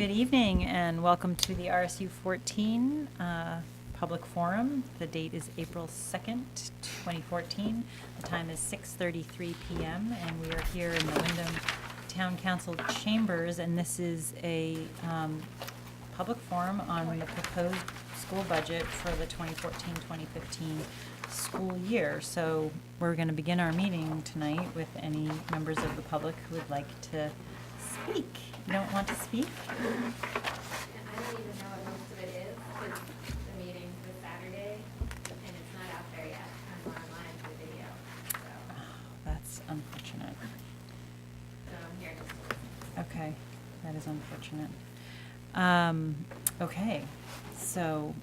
Good evening and welcome to the RSU 14 Public Forum. The date is April 2nd, 2014. The time is 6:33 p.m. and we are here in the Wyndham Town Council chambers, and this is a public forum on the proposed school budget for the 2014-2015 school year. So we're going to begin our meeting tonight with any members of the public who would like to speak. You don't want to speak? I don't even know what most of it is, because the meeting's this Saturday, and it's not out there yet. I'm online for video, so. Oh, that's unfortunate. So I'm here just to listen. Okay, that is unfortunate. Okay, so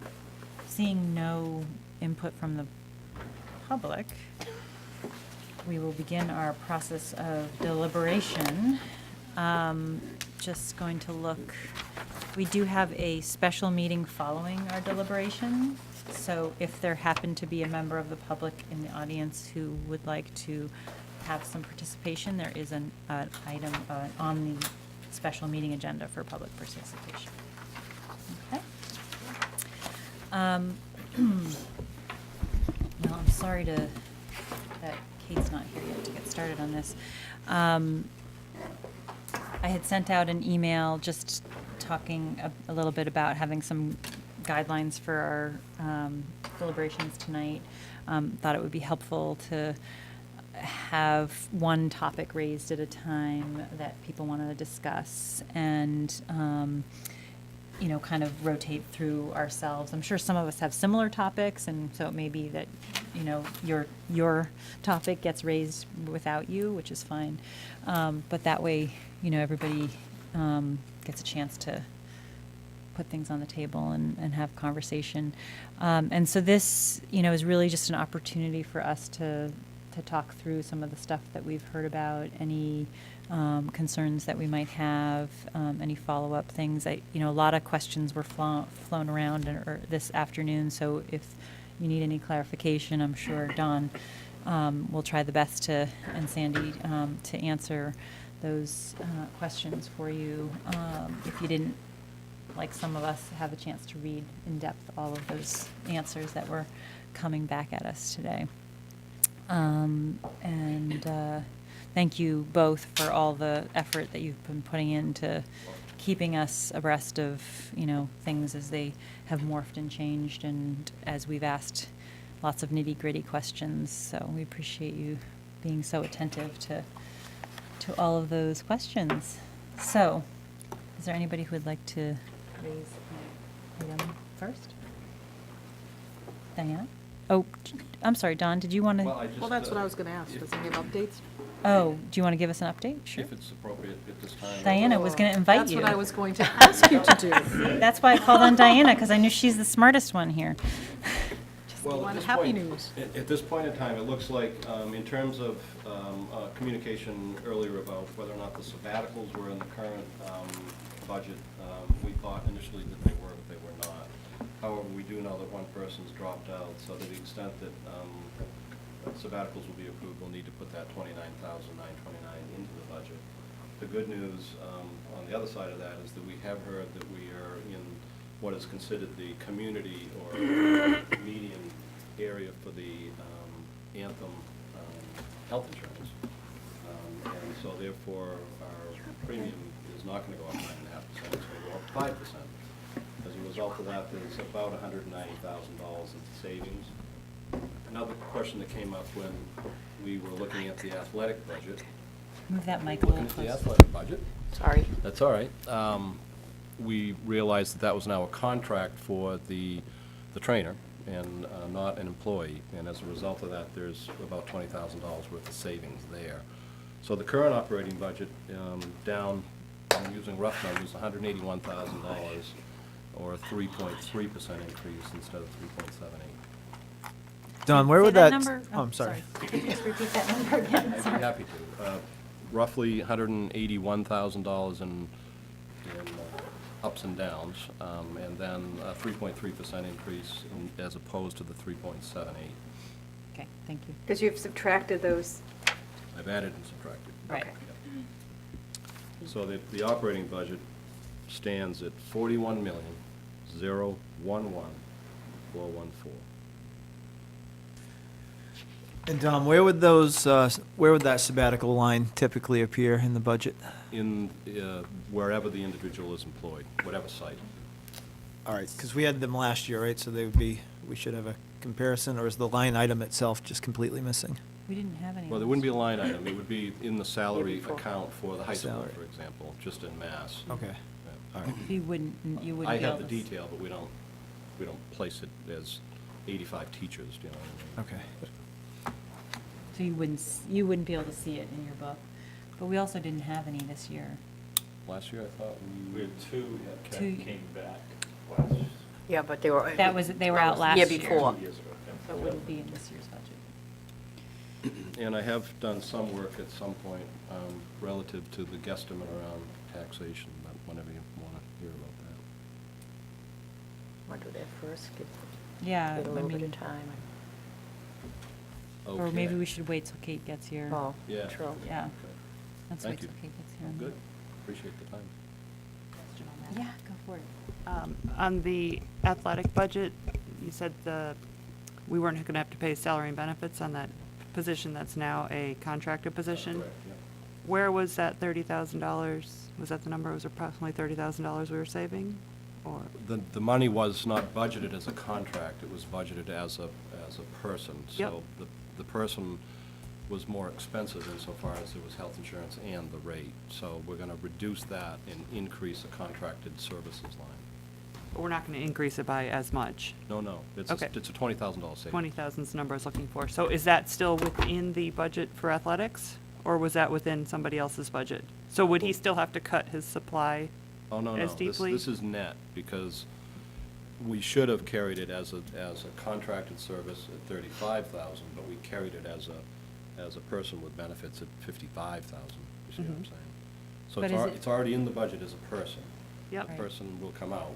seeing no input from the public, we will begin our process of deliberation. Just going to look, we do have a special meeting following our deliberation. So if there happened to be a member of the public in the audience who would like to have some participation, there is an item on the special meeting agenda for public participation. Okay. Well, I'm sorry that Kate's not here yet to get started on this. I had sent out an email just talking a little bit about having some guidelines for our deliberations tonight. Thought it would be helpful to have one topic raised at a time that people want to discuss and, you know, kind of rotate through ourselves. I'm sure some of us have similar topics, and so it may be that, you know, your topic gets raised without you, which is fine. But that way, you know, everybody gets a chance to put things on the table and have conversation. And so this, you know, is really just an opportunity for us to talk through some of the stuff that we've heard about, any concerns that we might have, any follow-up things. You know, a lot of questions were flown around this afternoon, so if you need any clarification, I'm sure Dawn will try the best to, and Sandy, to answer those questions for you. If you didn't, like some of us, have a chance to read in depth all of those answers that were coming back at us today. Thank you both for all the effort that you've been putting into keeping us abreast of, you know, things as they have morphed and changed, and as we've asked lots of nitty-gritty questions. So we appreciate you being so attentive to all of those questions. So, is there anybody who would like to raise an item first? Diana? Oh, I'm sorry, Don, did you want to? Well, that's what I was going to ask. Does he have updates? Oh, do you want to give us an update? Sure. If it's appropriate at this time. Diana was going to invite That's you. what I was going to ask you to do. That's why I called on Diana, because I knew she's the smartest one here. Well, want at this happy point- news. At this point in time, it looks like, in terms of communication earlier about whether or not the sabbaticals were in the current budget, we thought initially that they were, but they were not. However, we do know that one person's dropped out, so to the extent that sabbaticals will be approved, we'll need to put that $29,929 into the budget. The good news on the other side of that is that we have heard that we are in what is considered the community or median area for the Anthem health insurance. And so therefore, our premium is not going to go up 9.5%, it's going to go up 5%. As a result of that, there's about $190,000 in savings. Another question that came up when we were looking at the athletic budget. Move that mic a Looking little at the closer. athletic budget. Sorry. That's all right. We realized that that was now a contract for the trainer and not an employee. And as a result of that, there's about $20,000 worth of savings there. So the current operating budget down, I'm using rough numbers, $181,000 or a 3.3% increase instead of 3.78. Don, where Say would that? number? Oh, I'm sorry. Could you just repeat that number again? I'd Sorry. be happy to. Roughly $181,000 in ups and downs, and then a 3.3% increase as opposed to the 3.78. Okay, thank you. Because you've subtracted those. I've added and subtracted. Right. Yep. So the operating budget stands at $41,011,414. And Dom, where would that sabbatical line typically appear in the budget? In wherever the individual is employed, whatever site. All right, because we had them last year, right? So we should have a comparison, or is the line item itself just completely missing? We didn't have any. Well, there wouldn't be a line item, it would be in the salary before. account for the high school, Salary. for example, just in mass. Okay, Yeah. all right. You wouldn't be able to. I have the detail, but we don't place it as 85 teachers, do you know what I mean? Okay. So you wouldn't be able to see it in your book. But we also didn't have any this year. Last year, I thought We had two that Two- came back last year. Yeah, but they were. They were out last year. Year before. 2 years ago. So it wouldn't be in this year's budget. And I have done some work at some point relative to the guesstimate around taxation, but whenever you want to hear about Want to do that first, Yeah, get a I little bit mean, of time. that. or maybe Okay. we should wait till Kate gets here. Oh, Yeah. true. Yeah, Okay. let's Thank wait till you. Kate gets here. Good, appreciate the time. Yeah, go for it. On the athletic budget, you said we weren't going to have to pay salary and benefits on that position that's now a contracted position. Correct, yeah. Where was that $30,000? Was that the number? It was approximately $30,000 we were saving? Or, The money was not budgeted as a contract, it was budgeted as a person. Yep. So the person was more expensive insofar as it was health insurance and the rate. So we're going to reduce that and increase the contracted services line. but we're not going to increase it by as much? No, it's Okay. it's a $20,000 savings. 20,000 is the number I was looking for. So is that still within the budget for athletics? Or was that within somebody else's budget? So would he still have to cut his supply? Oh, no, as deeply? This is net, because we should have carried it as a contracted service at $35,000, but we carried it as a person with benefits at $55,000, you see what I'm Mhm. saying? So But it's is it- it's already in the budget as a person. Yep. The person will come out,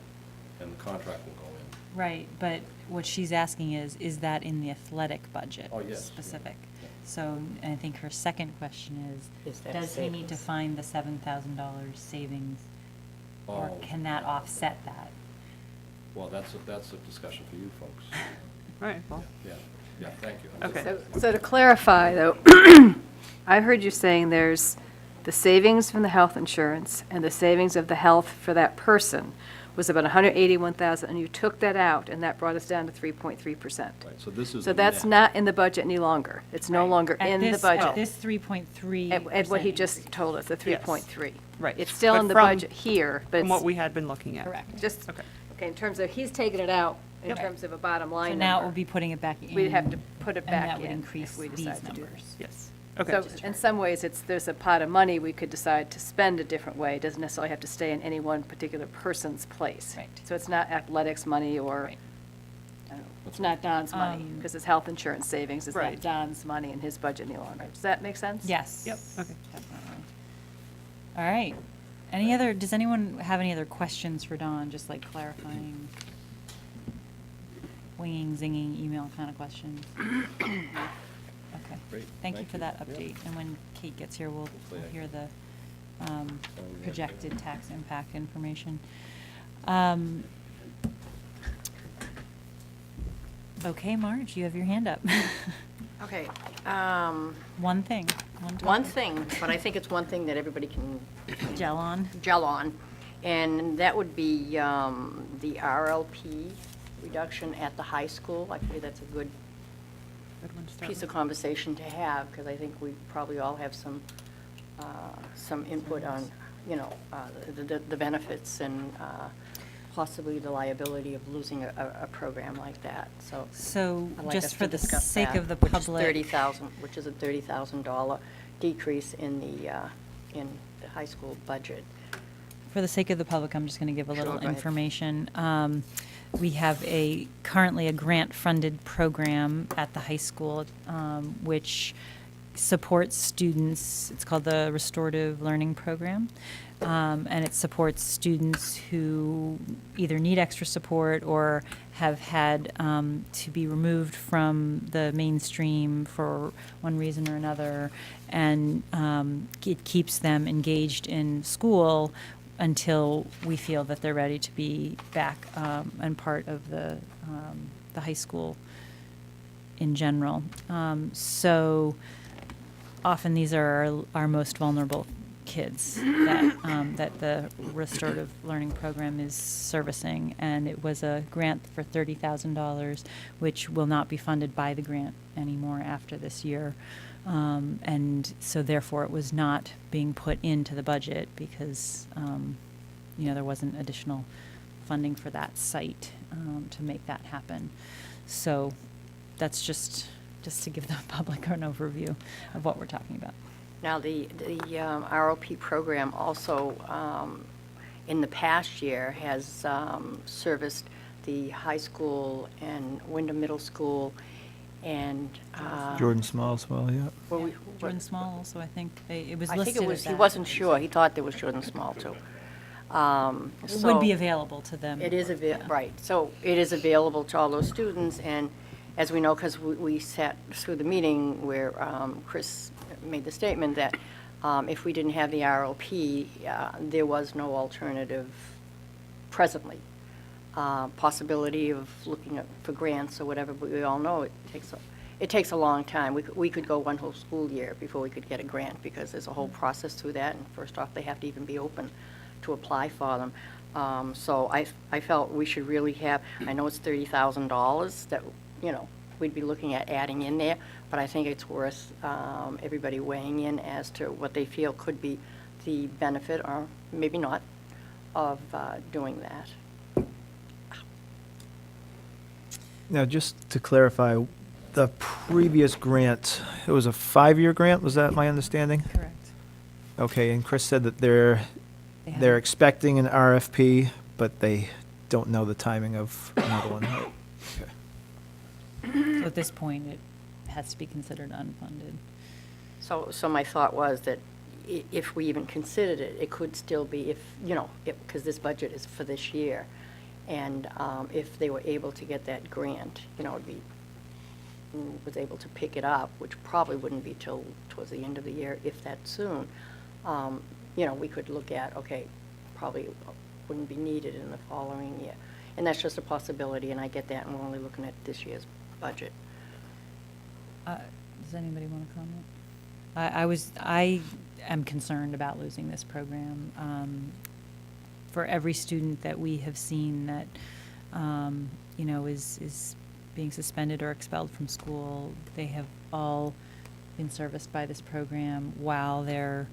and the contract will go in. Right, but what she's asking is that in the athletic budget? Oh, yes. Specific? Yeah. So I think her second question Is that does he need to savings? find the $7,000 savings? Or Oh. can that offset that? Well, that's a discussion for you folks. Right, well, Yeah, thank you. Okay. So to clarify, though, I heard you saying there's the savings from the health insurance and the savings of the health for that person was about 181,000, and you took that out, and that brought us down to 3.3%. Right, so this is So a that's net. not in the budget any longer. It's no longer At in the this- budget. At this 3.3. At what he just told us, the 3.3. Right. It's still But in the from- budget here, but from what it's we had been looking at. Correct. just, Okay. okay, in terms of, he's taking it out in Yep. terms of a bottom line So number. now it will be putting it back in. We'd have to put it and back that would in increase if we these decide to do numbers. Yes. Okay. So in some ways, there's a pot of money we could decide to spend a different way. It doesn't necessarily have to stay in any one particular person's place. Right. So it's not athletics money or, Right. I don't know, it's not Don's money, Um, because it's health insurance savings. It's Right. not Don's money in his budget any longer. Does that make sense? Yes. Yep, okay. Definitely. All right. Does anyone have any other questions for Dawn, just like clarifying, winging, zinging, email kind of questions? Okay. Great, Thank you thank for you. that Yeah. update. And when Kate gets here, we'll Hopefully I hear the yeah. projected tax impact information. Okay, Marge, you have your hand up. Okay, One thing, one topic. thing, but I think it's one thing that everybody can Gel on. gel on, and that would be the RLP reduction at the high school. I think that's a good Good one to start piece of with. conversation to have, because I think we probably all have some input on, the benefits and possibly the liability of losing a program like that, so. So I'd like just us for to the discuss sake that, of the which is public. which is a $30,000 decrease in the high school budget. For the sake of the public, I'm just going to give a Sure, little go ahead. information. We have currently a grant-funded program at the high school, which supports students. It's called the Restorative Learning Program. And it supports students who either need extra support or have had to be removed from the mainstream for one reason or another. And it keeps them engaged in school until we feel that they're ready to be back and part of the high school in general. So often these are our most vulnerable kids that the restorative learning program is servicing, and it was a grant for $30,000, which will not be funded by the grant anymore after this year. And so therefore it was not being put into the budget because, there wasn't additional funding for that site to make that happen. So that's just to give the public an overview of what we're talking about. Now, the ROP program also, in the past year, has serviced the high school and Wyndham Middle School and. Jordan Small as well, yeah. Well, we- Jordan Small also, I think, it was I listed think it as was, he that. wasn't sure. He thought there was Jordan Small, too. It would be available to them. It is Yeah. right. So it is available to all those students, and as we know, because we sat through the meeting where Chris made the statement that if we didn't have the ROP, there was no alternative presently. Possibility of looking for grants or whatever, but we all know it takes a long time. We could go one whole school year before we could get a grant, because there's a whole process through that, and first off, they have to even be open to apply for them. So I felt we should really have, I know it's $30,000 that, we'd be looking at adding in there, but I think it's worth everybody weighing in as to what they feel could be the benefit, or maybe not, of doing that. Now, just to clarify, the previous grant, it was a 5-year grant, was that my understanding? Correct. Okay, and Chris said that they're They have- they're expecting an RFP, but they don't know the timing of another one. right? Okay. So at this point, it has to be considered unfunded. So my thought was that if we even considered it, it could still be because this budget is for this year. And if they were able to get that grant, was able to pick it up, which probably wouldn't be till towards the end of the year, if that soon, we could look at, okay, probably wouldn't be needed in the following year. And that's just a possibility, and I get that, and we're only looking at this year's budget. Does anybody want to comment? I am concerned about losing this program. For every student that we have seen that, is being suspended or expelled from school, they have all been serviced by this program while they're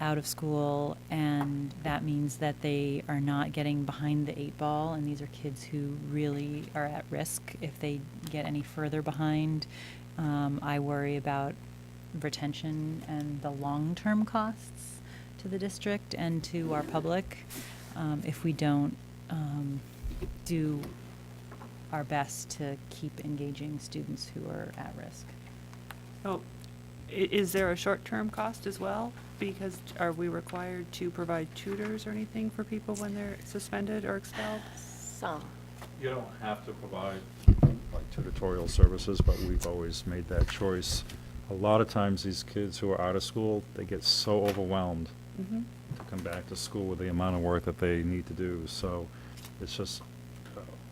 out of school, and that means that they are not getting behind the 8 ball, and these are kids who really are at risk if they get any further behind. I worry about retention and the long-term costs to the district and to our public if we don't do our best to keep engaging students who are at risk. So, is there a short-term cost as well? Because are we required to provide tutors or anything for people when they're suspended or expelled? Some. You don't have to provide like tutorial services, but we've always made that choice. A lot of times these kids who are out of school, they get so overwhelmed Mm-hmm. to come back to school with the amount of work that they need to do. So it's just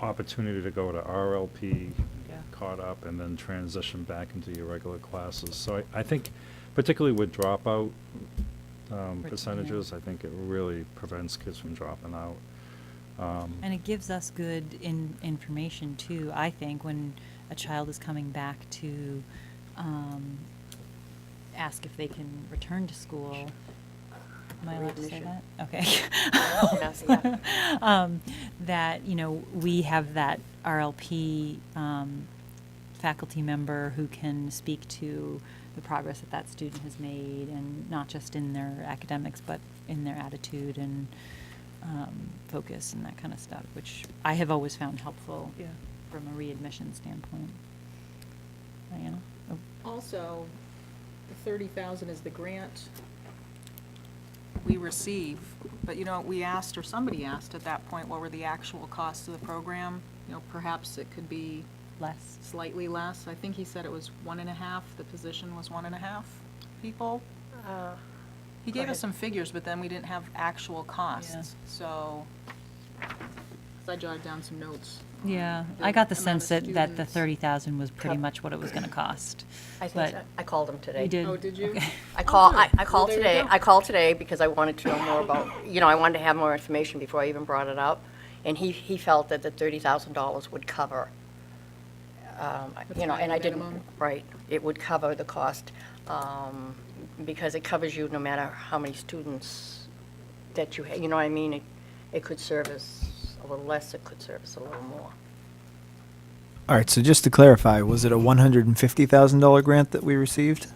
opportunity to go to RLP, Yeah. caught up, and then transition back into your regular classes. So I think particularly with dropout percentages, I think it really prevents kids from dropping out. And it gives us good information too, I think, when a child is coming back to ask if they can return to school. Am I allowed to say Readmission. that? Okay. Yes, yeah. That, we have that RLP faculty member who can speak to the progress that that student has made, and not just in their academics, but in their attitude and focus and that kind of stuff, which I have always found helpful Yeah. from a readmission standpoint. Diana? Oh. Also, the 30,000 is the grant we receive, but we asked, or somebody asked at that point, what were the actual costs of the program? Perhaps it could be Less. slightly less. I think he said it was 1.5, the position was 1.5 people. He gave us some figures, but then we didn't have actual costs, Yeah. so, 'cause I jotted down some notes. Yeah, The I got the amount of sense that the students. 30,000 was pretty much what it was gonna cost. I think But so. I called him today. you did? Oh, did you? Okay. I Oh, called, good. I Well, called there you today, go. I called today because I wanted to know more about, I wanted to have more information before I even brought it up. And he felt that the $30,000 would cover, The and I didn't, minimum. right, it would cover the cost, because it covers you no matter how many students that you have, you know what I mean? It could service a little less, it could service a little more. All right, so just to clarify, was it a $150,000 grant that we received?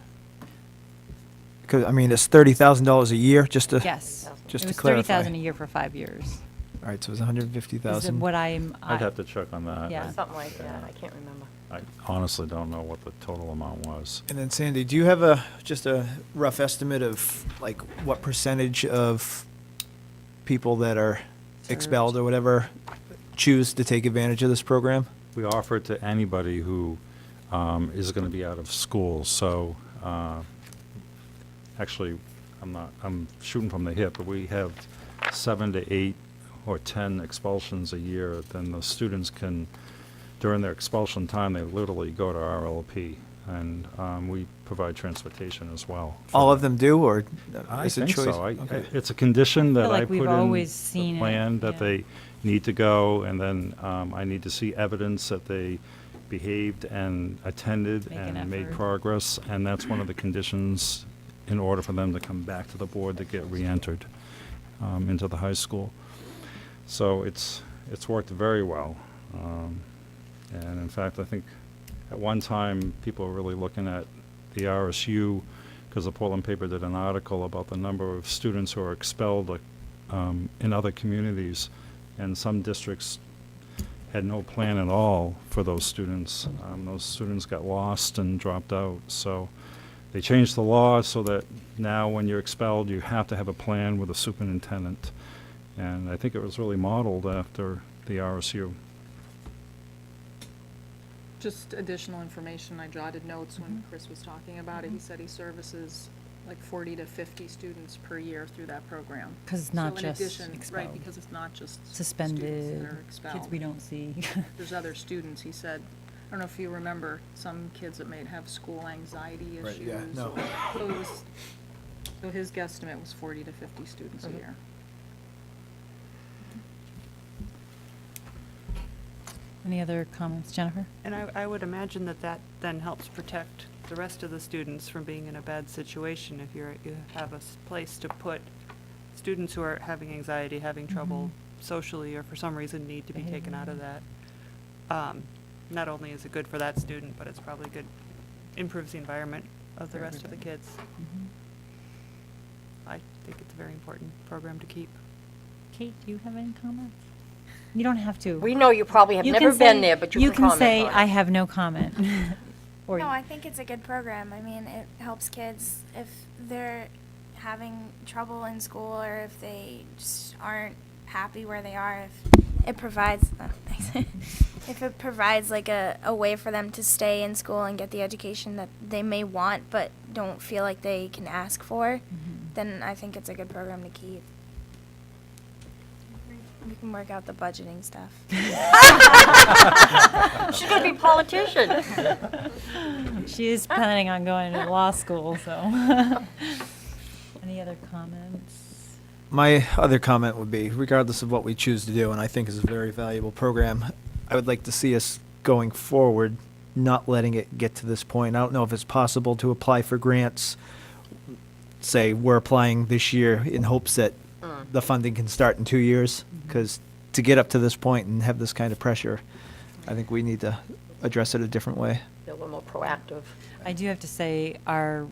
Because, I mean, it's $30,000 a year, just to. Yes. Just It to was clarify. 30,000 a year for 5 years. All right, so it was Is 150,000. what I'd have to check on that. Yeah. Something like that, I can't remember. I honestly don't know what the total amount was. And then Sandy, do you have just a rough estimate of, like, what percentage of people that are expelled Served. or whatever choose to take advantage of this program? We offer it to anybody who is going to be out of school, so actually, I'm shooting from the hip, but we have 7 to 8 or 10 expulsions a year. Then the students can, during their expulsion time, they literally go to RLP, and we provide transportation as well. for All of them do, or I is it think choice? so. Okay. It's a condition that feel I like put we've in always the seen it, plan that yeah. they need to go, and then I need to see evidence that they behaved and attended Make an and made effort. progress, and that's one of the conditions in order for them to come back to the board to get re-entered into the high school. So it's worked very well. And in fact, I think at one time, people were really looking at the RSU, because the Portland paper did an article about the number of students who are expelled in other communities, and some districts had no plan at all for those students. Those students got lost and dropped out. So they changed the law so that now when you're expelled, you have to have a plan with a superintendent. And I think it was really modeled after the RSU. Just additional information, I jotted notes when Chris was talking about it. He said he services like 40 to 50 students per year through that program. 'Cause it's So not in just addition- Right, expelled. because it's not just students Suspended, that are expelled. kids we don't see. There's other students, he said. I don't know if you remember, some kids that may have school anxiety Right, issues. yeah, no. So his guesstimate was 40 to 50 students a year. Any other comments, Jennifer? And I would imagine that that then helps protect the rest of the students from being in a bad situation if you have a place to put students who are having anxiety, having trouble socially, or for some reason need to be taken out of that. Not only is it good for that student, but it's probably good, improves the environment of the For rest of the everybody. kids. I think it's a very important program to keep. Kate, do you have any comments? You don't have to. We know you probably have You never can been say- there, but you can comment say, on it. I have no comment. Or No, I think it's a good program. I mean, it helps kids if they're having trouble in school or if they just aren't happy where they are. If it provides, if it provides like a way for them to stay in school and get the education that they may want but don't feel like they can ask for, then I think it's a good program to keep. We can work out the budgeting stuff. She's gonna be a politician. She is planning on going to law school, so. Any other comments? My other comment would be, regardless of what we choose to do, and I think is a very valuable program, I would like to see us going forward, not letting it get to this point. I don't know if it's possible to apply for grants. Say, we're applying this year in hopes that the funding can start in 2 years, because to get up to this point and have this kind of pressure, I think we need to address it a different way. Be a little more proactive. I do have to say, our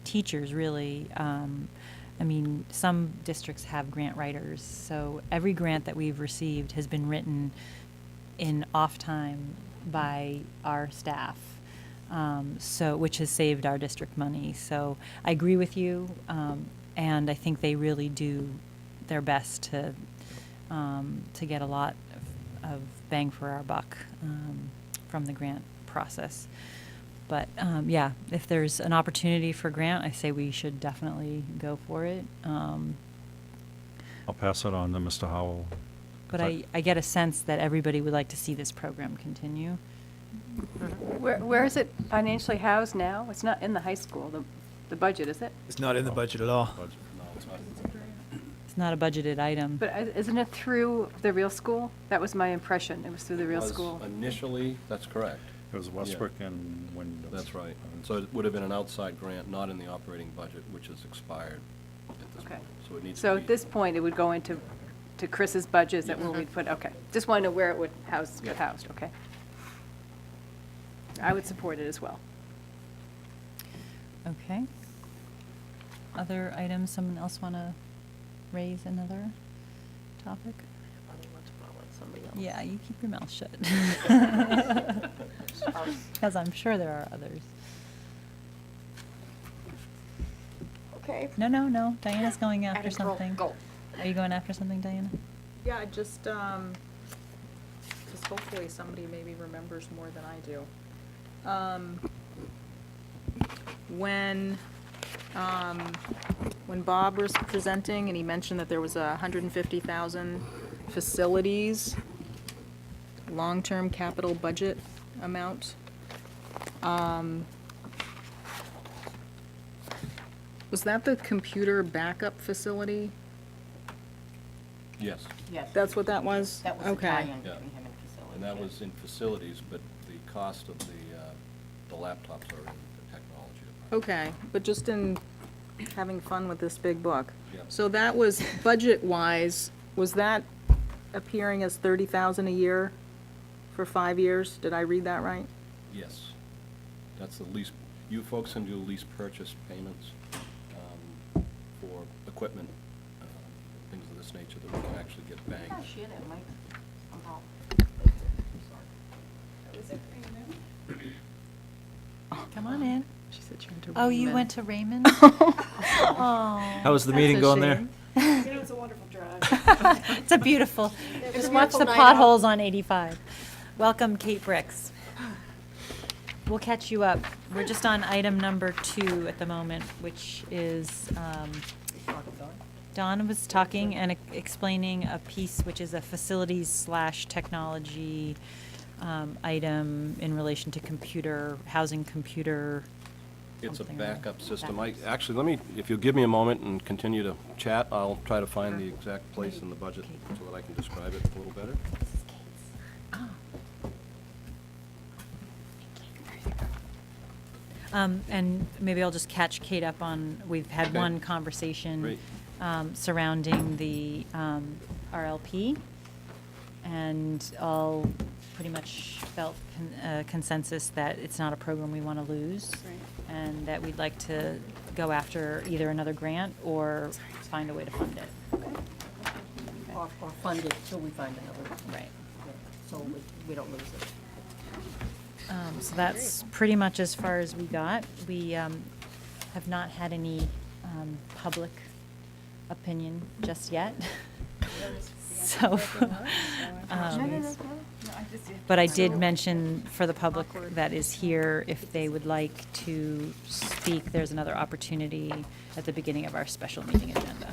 teachers really, I mean, some districts have grant writers, so every grant that we've received has been written in off time by our staff, so, which has saved our district money. So I agree with you, and I think they really do their best to get a lot of bang for our buck from the grant process. But, yeah, if there's an opportunity for grant, I say we should definitely go for it. I'll pass it on to Mr. Howell. But I get a sense that everybody would like to see this program continue. Where is it financially housed now? It's not in the high school, the budget, is it? It's not in the budget at all. No, it's not. It's not a budgeted item. But isn't it through the real school? That was my impression, it was through the real Was school. Initially, that's correct. It was Westbrook and Wyndham. That's right. So it would have been an outside grant, not in the operating budget, which has expired at this Okay. point. So it needs to So be. at this point, it would go into Chris's budget, is that where we'd put, okay. Just want to know where it would get Yeah. housed, okay? I would support it as well. Okay. Other items, someone else want to raise another topic? Yeah, you keep your mouth shut. Because I'm sure there are others. Okay. No, Diana's going after Adam, girl, something. go. Are you going after something, Diana? Yeah, just hopefully somebody maybe remembers more than I do. When Bob was presenting and he mentioned that there was 150,000 facilities, long-term capital budget amount. Was that the computer backup facility? Yes, Yes. That's what that was? That was the Okay. tie-in Yeah. between him and facilities. and that yes. was in facilities, but the cost of the laptops are in the technology department. Okay, but just in having fun with this big book. Yeah. So that was, budget-wise, was that appearing as 30,000 a year for 5 years? Did I read that right? Yes. That's the lease, you folks can do lease purchase payments for equipment, things of this nature that we can actually get Yeah, banked. she had it, Mike, somehow. Come on in. She said she went to Oh, you Raymond. went to Raymond? Oh. How was the meeting going there? It was a wonderful drive. It's a beautiful, was just a watch the beautiful night out. potholes on 85. Welcome, Kate Bricks. We'll catch you up. We're just on item number 2 at the moment, which is, Dawn was talking and explaining a piece which is a facilities/technology item in relation to housing computer. It's a something or other. backup system. Backup. Actually, let me, if you'll give me a moment and continue to chat, I'll try to find the exact place in the budget so that I can describe it a little better. This is Kate's. Oh. And maybe I'll just catch Kate up on, we've had Okay. one conversation Great. surrounding the RLP, and all pretty much felt consensus that it's not a program we want to lose, and that we'd like to go after either another grant or find a way to fund it. Or fund it till we find another, Right. so we don't lose it. So that's pretty much as far as we got. We have not had any public opinion just yet. So, but I did mention for the public that is here, if they would like to speak, there's another opportunity at the beginning of our special meeting agenda.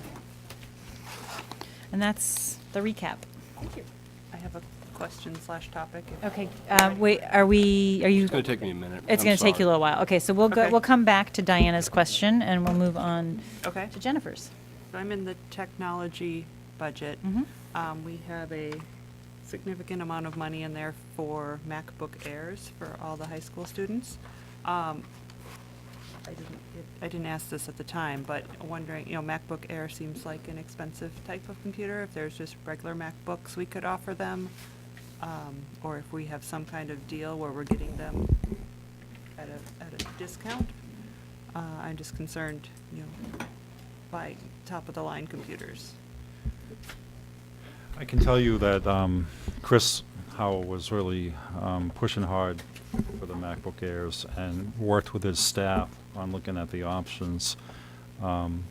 And that's the recap. Thank you. I have a question/topic. Okay, wait, are you? It's going to take me a minute. It's I'm going to take you a sorry. little while. Okay, so we'll Okay. we'll come back to Diana's question, and we'll move on Okay. to Jennifer's. So I'm in the technology budget. Mhm. We have a significant amount of money in there for MacBook Airs for all the high school students. I didn't ask this at the time, but wondering, MacBook Air seems like an expensive type of computer. If there's just regular MacBooks we could offer them, or if we have some kind of deal where we're getting them at a discount. I'm just concerned, by top-of-the-line computers. I can tell you that Chris Howell was really pushing hard for the MacBook Airs and worked with his staff on looking at the options, and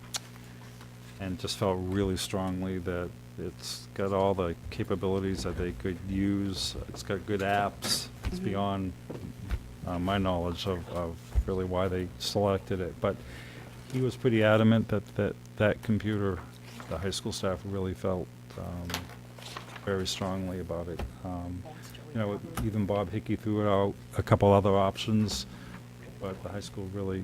just felt really strongly that it's got all the capabilities that they could use. It's got good apps. It's Mhm. beyond my knowledge of really why they selected it. But he was pretty adamant that computer, the high school staff really felt very strongly about it. You know, even Bob Hickey threw out a couple other options, but the high school really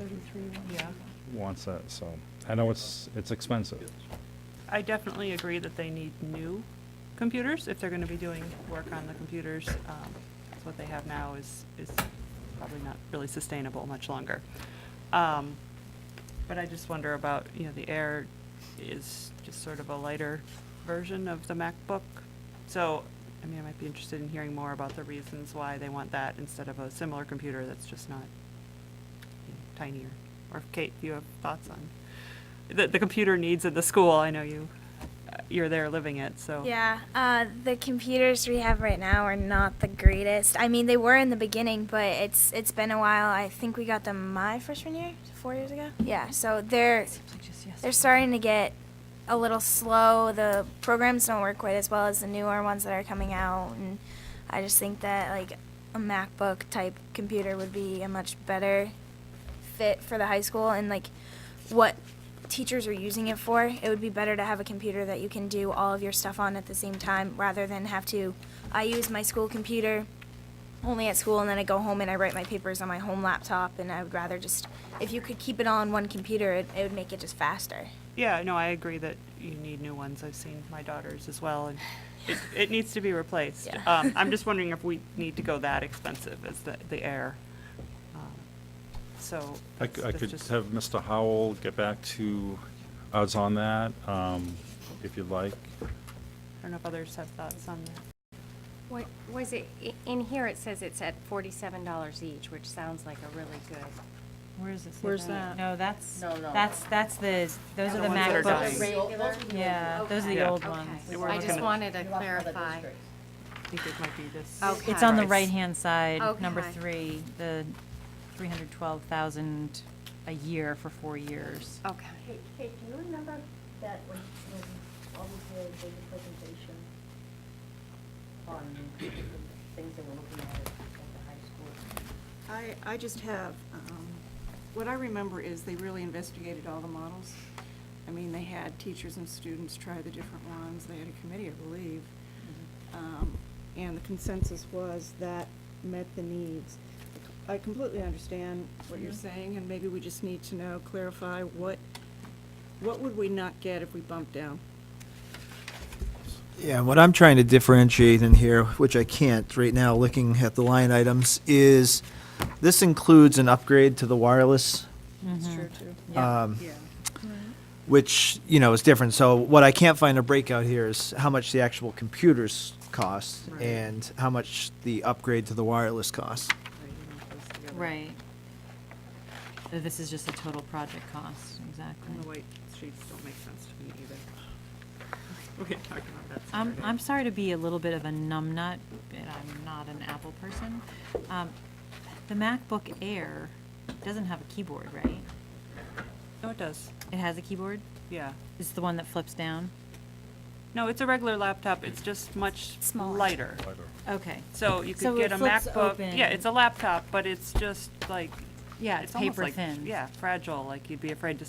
Yeah. wants that, so. I know it's expensive. I definitely agree that they need new computers if they're going to be doing work on the computers. What they have now is probably not really sustainable much longer. But I just wonder about, you know, the Air is just sort of a lighter version of the MacBook. So, I mean, I might be interested in hearing more about the reasons why they want that instead of a similar computer that's just not, you know, tinier. Or Kate, do you have thoughts on the computer needs of the school? I know you're there living it, so. Yeah, the computers we have right now are not the greatest. I mean, they were in the beginning, but it's been a while. I think we got them my freshman year, 4 years ago. Yeah, so they're starting to get a little slow. The programs don't work quite as well as the newer ones that are coming out, and I just think that like a MacBook type computer would be a much better fit for the high school and like what teachers are using it for. It would be better to have a computer that you can do all of your stuff on at the same time rather than have to. I use my school computer only at school and then I go home and I write my papers on my home laptop, and I would rather just, if you could keep it all on one computer, it would make it just faster. Yeah, no, I agree that you need new ones. I've seen my daughter's as well, and it needs to be replaced. Yeah. I'm just wondering if we need to go that expensive as the Air. So. I that's could just- have Mr. Howell get back to us on that, if you'd like. I don't know if others have thoughts on that. What, was it, in here it says it's at $47 each, which sounds like a really good. Where is it? say Where's that? No, that's, No, no. that's the, those are the ones that are MacBooks. dying. Yeah, those are the Yeah. old Okay. ones. They were I looking just at- wanted to clarify. I think it might be this. Okay. It's on the price. right-hand side, number Okay. 3, the 312,000 a year for 4 years. Okay. Kate, do you remember that when Bobby did the presentation on the things that we're looking at the high school? I just have, what I remember is they really investigated all the models. I mean, they had teachers and students try the different ones. They had a committee, I believe. And the consensus was that met the needs. I completely understand what you're saying, and maybe we just need to know, clarify what would we not get if we bumped down? Yeah, what I'm trying to differentiate in here, which I can't right now looking at the line items, is this includes an upgrade to the wireless, That's true, too. Yeah. Yeah. which, you know, is different. So what I can't find a breakout here is how much the actual computers cost Right. and how much the upgrade to the wireless costs. Right. So this is just a total project cost, exactly. And the white sheets don't make sense to me either. We can talk about that I'm Saturday. sorry to be a little bit of a numbnut, and I'm not an Apple person. The MacBook Air doesn't have a keyboard, right? No, it does, It has a keyboard? yeah. It's the one that flips down? No, it's a regular laptop, it's just much Smaller. lighter. Okay. So you So could it get a flips MacBook, open. yeah, it's a laptop, but it's just like, Yeah, it's almost paper like- thin. Yeah, fragile, like you'd be afraid to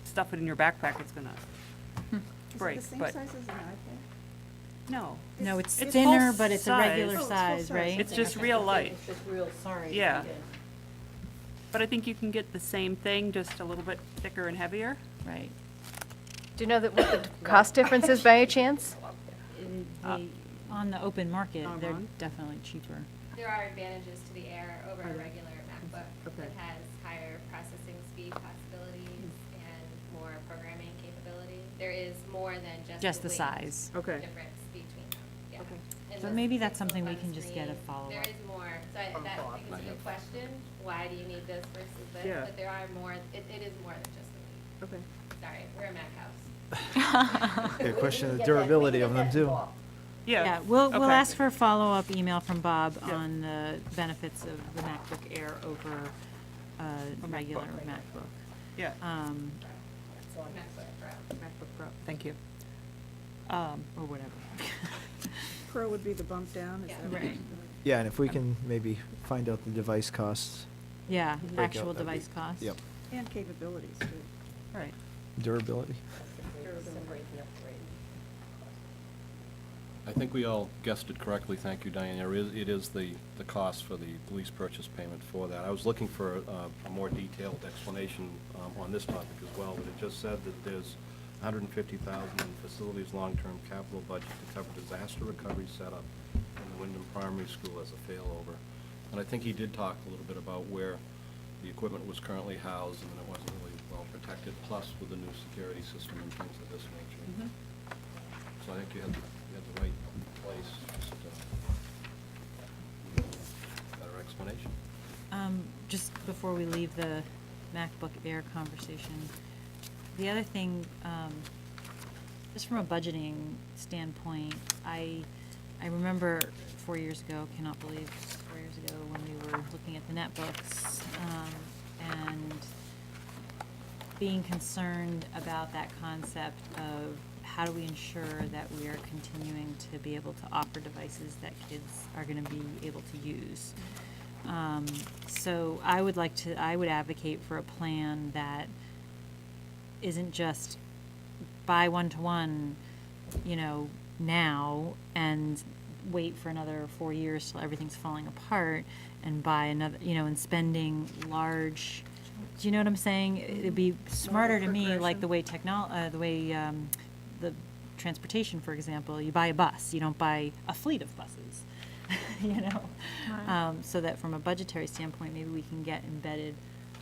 stuff it in your backpack, it's gonna break, Is it the but, same size as an iPad? no. No, it's It's thinner, full but it's a size. regular Oh, it's full size, size. right? It's just real light. It's just real, sorry. Yeah. But I think you can get the same thing, just a little bit thicker and heavier. Right. Do you know that what the cost difference is by any chance? On the open market, they're Online? definitely cheaper. There are advantages to the Air over Are a there? regular MacBook. Okay. It has higher processing speed possibilities and more programming capability. There is more than Just the weight size. Okay. difference between them, yeah. Okay. And So the maybe that's pixel something we touch can just get a screen, follow-up. There is more, so I think is a good question. Why do you need this versus this? Yeah. But there are more, it is more than just the weight. Okay. Sorry, we're a Mac house. Yeah, question of the durability of them too. Yeah, we'll okay. ask for a follow-up email from Bob Yeah. on the benefits of the MacBook Air over a regular MacBook. Yeah, MacBook Pro. MacBook Pro, thank you. Or whatever. Pro would be the bump down, is Yeah. that Right. Yeah, and if we can maybe find out the device costs, Yeah, Break out, actual that'd be- device costs. yep, And capabilities, too. Right. durability. I think we all guessed it correctly, thank you, Diane. It is the cost for the lease purchase payment for that. I was looking for a more detailed explanation on this topic as well, but it just said that there's $150,000 in facilities long-term capital budget to cover disaster recovery setup in the Wyndham Primary School as a failover. And I think he did talk a little bit about where the equipment was currently housed and it wasn't really well protected, plus with the new security system and things of this nature. So I think you had the right place, just better explanation. Just before we leave the MacBook Air conversation, the other thing, just from a budgeting standpoint, I remember 4 years ago, cannot believe it was 4 years ago, when we were looking at the netbooks, and being concerned about that concept of how do we ensure that we are continuing to be able to offer devices that kids are going to be able to use. So I would advocate for a plan that isn't just buy one-to-one, now and wait for another 4 years till everything's falling apart and buy another, and spending large, do you know what I'm saying? It'd be smarter to me, like the way the transportation, for example, you buy a bus, you don't buy a fleet of buses, so that from a budgetary standpoint, maybe we can get embedded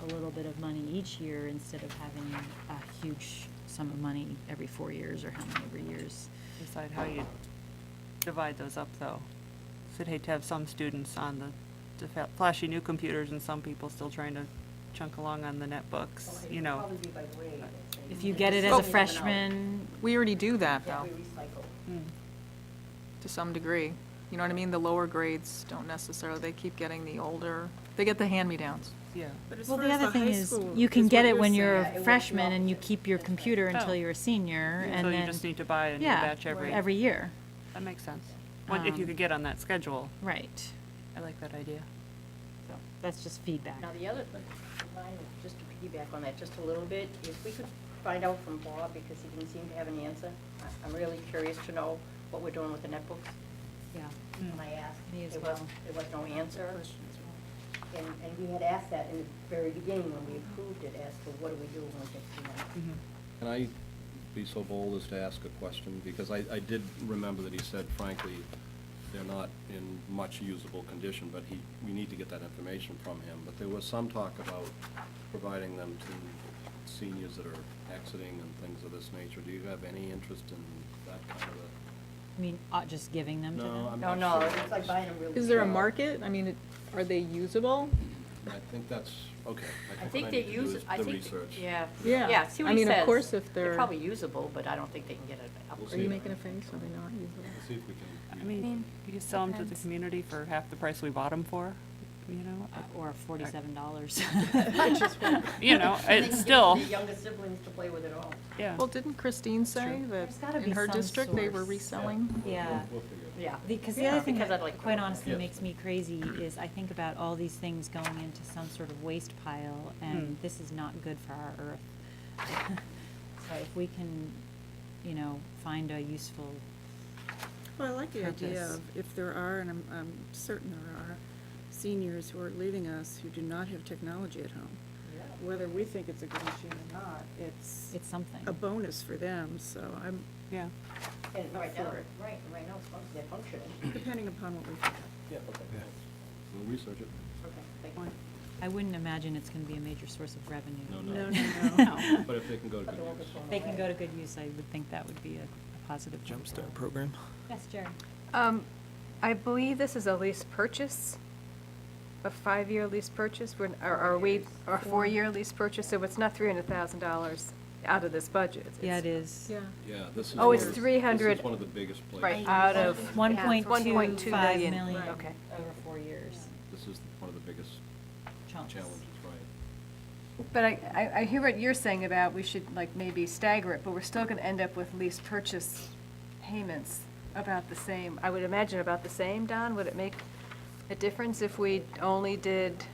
a little bit of money each year instead of having a huge sum of money every 4 years or how many every years. Decide how you divide those up, though. So I'd hate to have some students on the flashy new computers and some people still trying to chunk along on the netbooks, If you get it as a freshman, We already do that, though, Mm. to some degree. You know what I mean? The lower grades don't necessarily, they keep getting the older, they get the hand-me-downs. Yeah. well, the other thing is, you can get it when you're a freshman and you keep your computer until you're a senior, and So then. you just need to buy a new Yeah, batch every year, That makes sense. If you could get on that schedule, right. I like that idea. So that's just feedback. Now, the other thing, just to piggyback on that just a little bit, if we could find out from Bob, because he didn't seem to have an answer. I'm really curious to know what we're doing with the netbooks. Yeah. When I asked, Me as there well. was no answer. And we had asked that in the very beginning when we approved it, as to what do we do when we get to that. Can I be so bold as to ask a question? Because I did remember that he said, frankly, they're not in much usable condition, but we need to get that information from him. But there was some talk about providing them to seniors that are exiting and things of this nature. Do you have any interest in that kind of I mean, just giving them to them? No, I'm No, not no, sure. it's like buying them really. Is there a cheap. market? I mean, are they usable? I think that's, okay. I what think I they need to do use, is I the think, research. yeah. Yeah. Yeah, see what I he mean, of says. course, if they're- probably usable, but I don't think they can get it up. We'll Are see. you making a face? Are they not usable? Let's see if we can. I mean, you just sell them to the depends. community for half the price we bought them for, Or $47. It's still, The younger siblings to play with it all. yeah. Well, didn't Christine say There's that gotta be in her some district, they were source. reselling? Yeah. We'll figure it out. Yeah. Because the Yeah, other thing because that, I'd like to quite know. honestly, Yes. makes me crazy is I think about all these things going into some sort of waste pile, and this is not good for our earth. So if we can, find a useful, Well, I like the idea Purpose. of, if there are, and I'm certain there are, seniors who are leaving us who do not have technology at home. Whether we think it's a good machine or not, it's it's something. a bonus for them, so I'm, Yeah. And Up right now, for it. right now, they're functioning. depending upon what we think. Yeah, okay. We'll research it. Okay, thank you. I wouldn't imagine it's going to be a major source of revenue. No, no, no. But if they can go to good use. If they can go to good use, I would think that would be a positive. Jumpstart program. Yes, Jerry. I believe this is a lease purchase, a 5-year lease purchase, or are we, or a 4-year lease purchase, so it's not $300,000 out of this budget. Yeah, it is. Yeah. Yeah, this is. Oh, it's one of- 300 This is one of the biggest places. Right, out of 1.25 million. million Okay. over 4 years. This is one of the biggest Chunks. challenges, right? But I hear what you're saying about we should maybe stagger it, but we're still gonna end up with lease purchase payments about the same, I would imagine about the same, Don, would it make a difference if we only did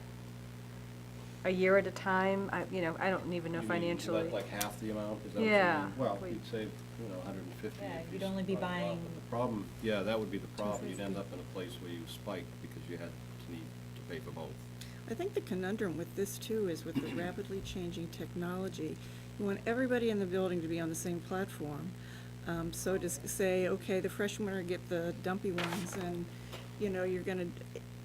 a year at a time? I don't even know You mean financially. like half the amount? Is that what you Yeah. mean? Well, We- you'd save, 150. Yeah, if you'd you only be brought it up. buying- But the problem, yeah, that would be the problem. You'd end up in a place where you spike because you had to need to pay for both. I think the conundrum with this too is with the rapidly changing technology, you want everybody in the building to be on the same platform. So to say, okay, the freshmen are get the dumpy ones and,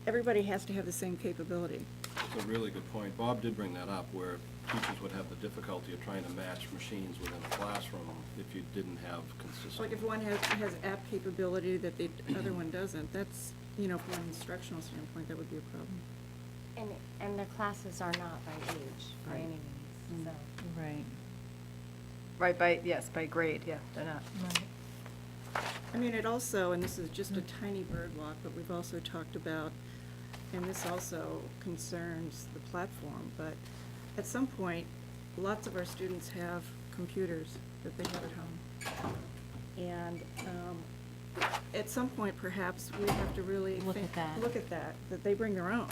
everybody has to have the same capability. It's a really good point. Bob did bring that up, where teachers would have the difficulty of trying to match machines within a classroom if you didn't have consistent. Like if one has app capability that the other one doesn't, that's, from an instructional standpoint, that would be a problem. And the classes are not by age by any means, so. Right. Right, by grade, yeah, they're not. I mean, it also, and this is just a tiny bird walk, but we've also talked about, and this also concerns the platform, but at some point, lots of our students have computers that they have at home. And at some point, perhaps, we have to really Look at that. look at that they bring their own.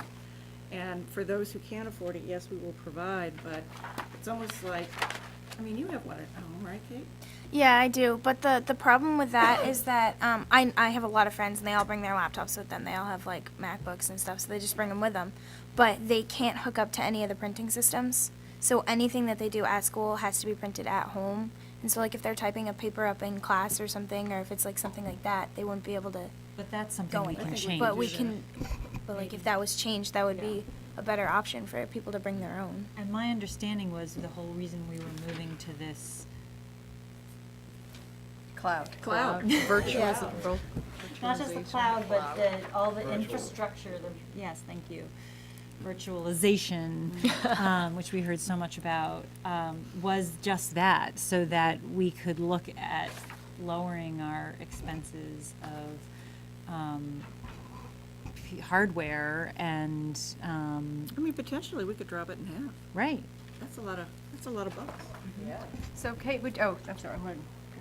And for those who can't afford it, yes, we will provide, but it's almost like, you have one at home, right, Kate? Yeah, I do. But the problem with that is that I have a lot of friends and they all bring their laptops with them. They all have like MacBooks and stuff, so they just bring them with them. But they can't hook up to any of the printing systems. So anything that they do at school has to be printed at home. And so like if they're typing a paper up in class or something, or if it's like something like that, they wouldn't be able to But that's something go we in. can change. But we can, but like if that was changed, that would be a better option for people to bring their own. And my understanding was the whole reason we were moving to this, Cloud. Virtual. not just the cloud, but all the infrastructure, yes, thank you. Virtualization, which we heard so much about, was just that, so that we could look at lowering our expenses of hardware and, Potentially, we could drop it in half. right. That's a lot of bucks. So Kate, I'm sorry,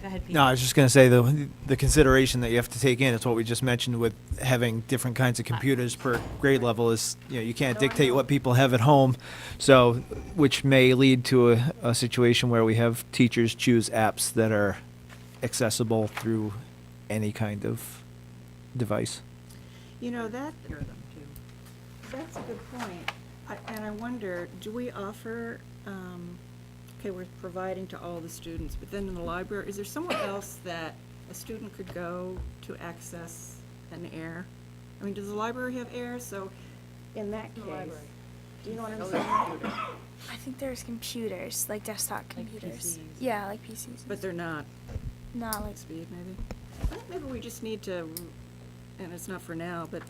Go ahead, Pete. No, I was just going to say the consideration that you have to take in is what we just mentioned with having different kinds of computers per grade level is, you can't dictate what people have at home. So, which may lead to a situation where we have teachers choose apps that are accessible through any kind of device. That's a good point. And I wonder, do we offer, we're providing to all the students, but then in the library, is there somewhere else that a student could go to access an air? Does the library have air? So in that case, do you know what I'm saying? I think there's computers, like desktop computers. PCs. Yeah, like PCs. But they're not not like speed, maybe? I think maybe we just need to, and it's not for now, but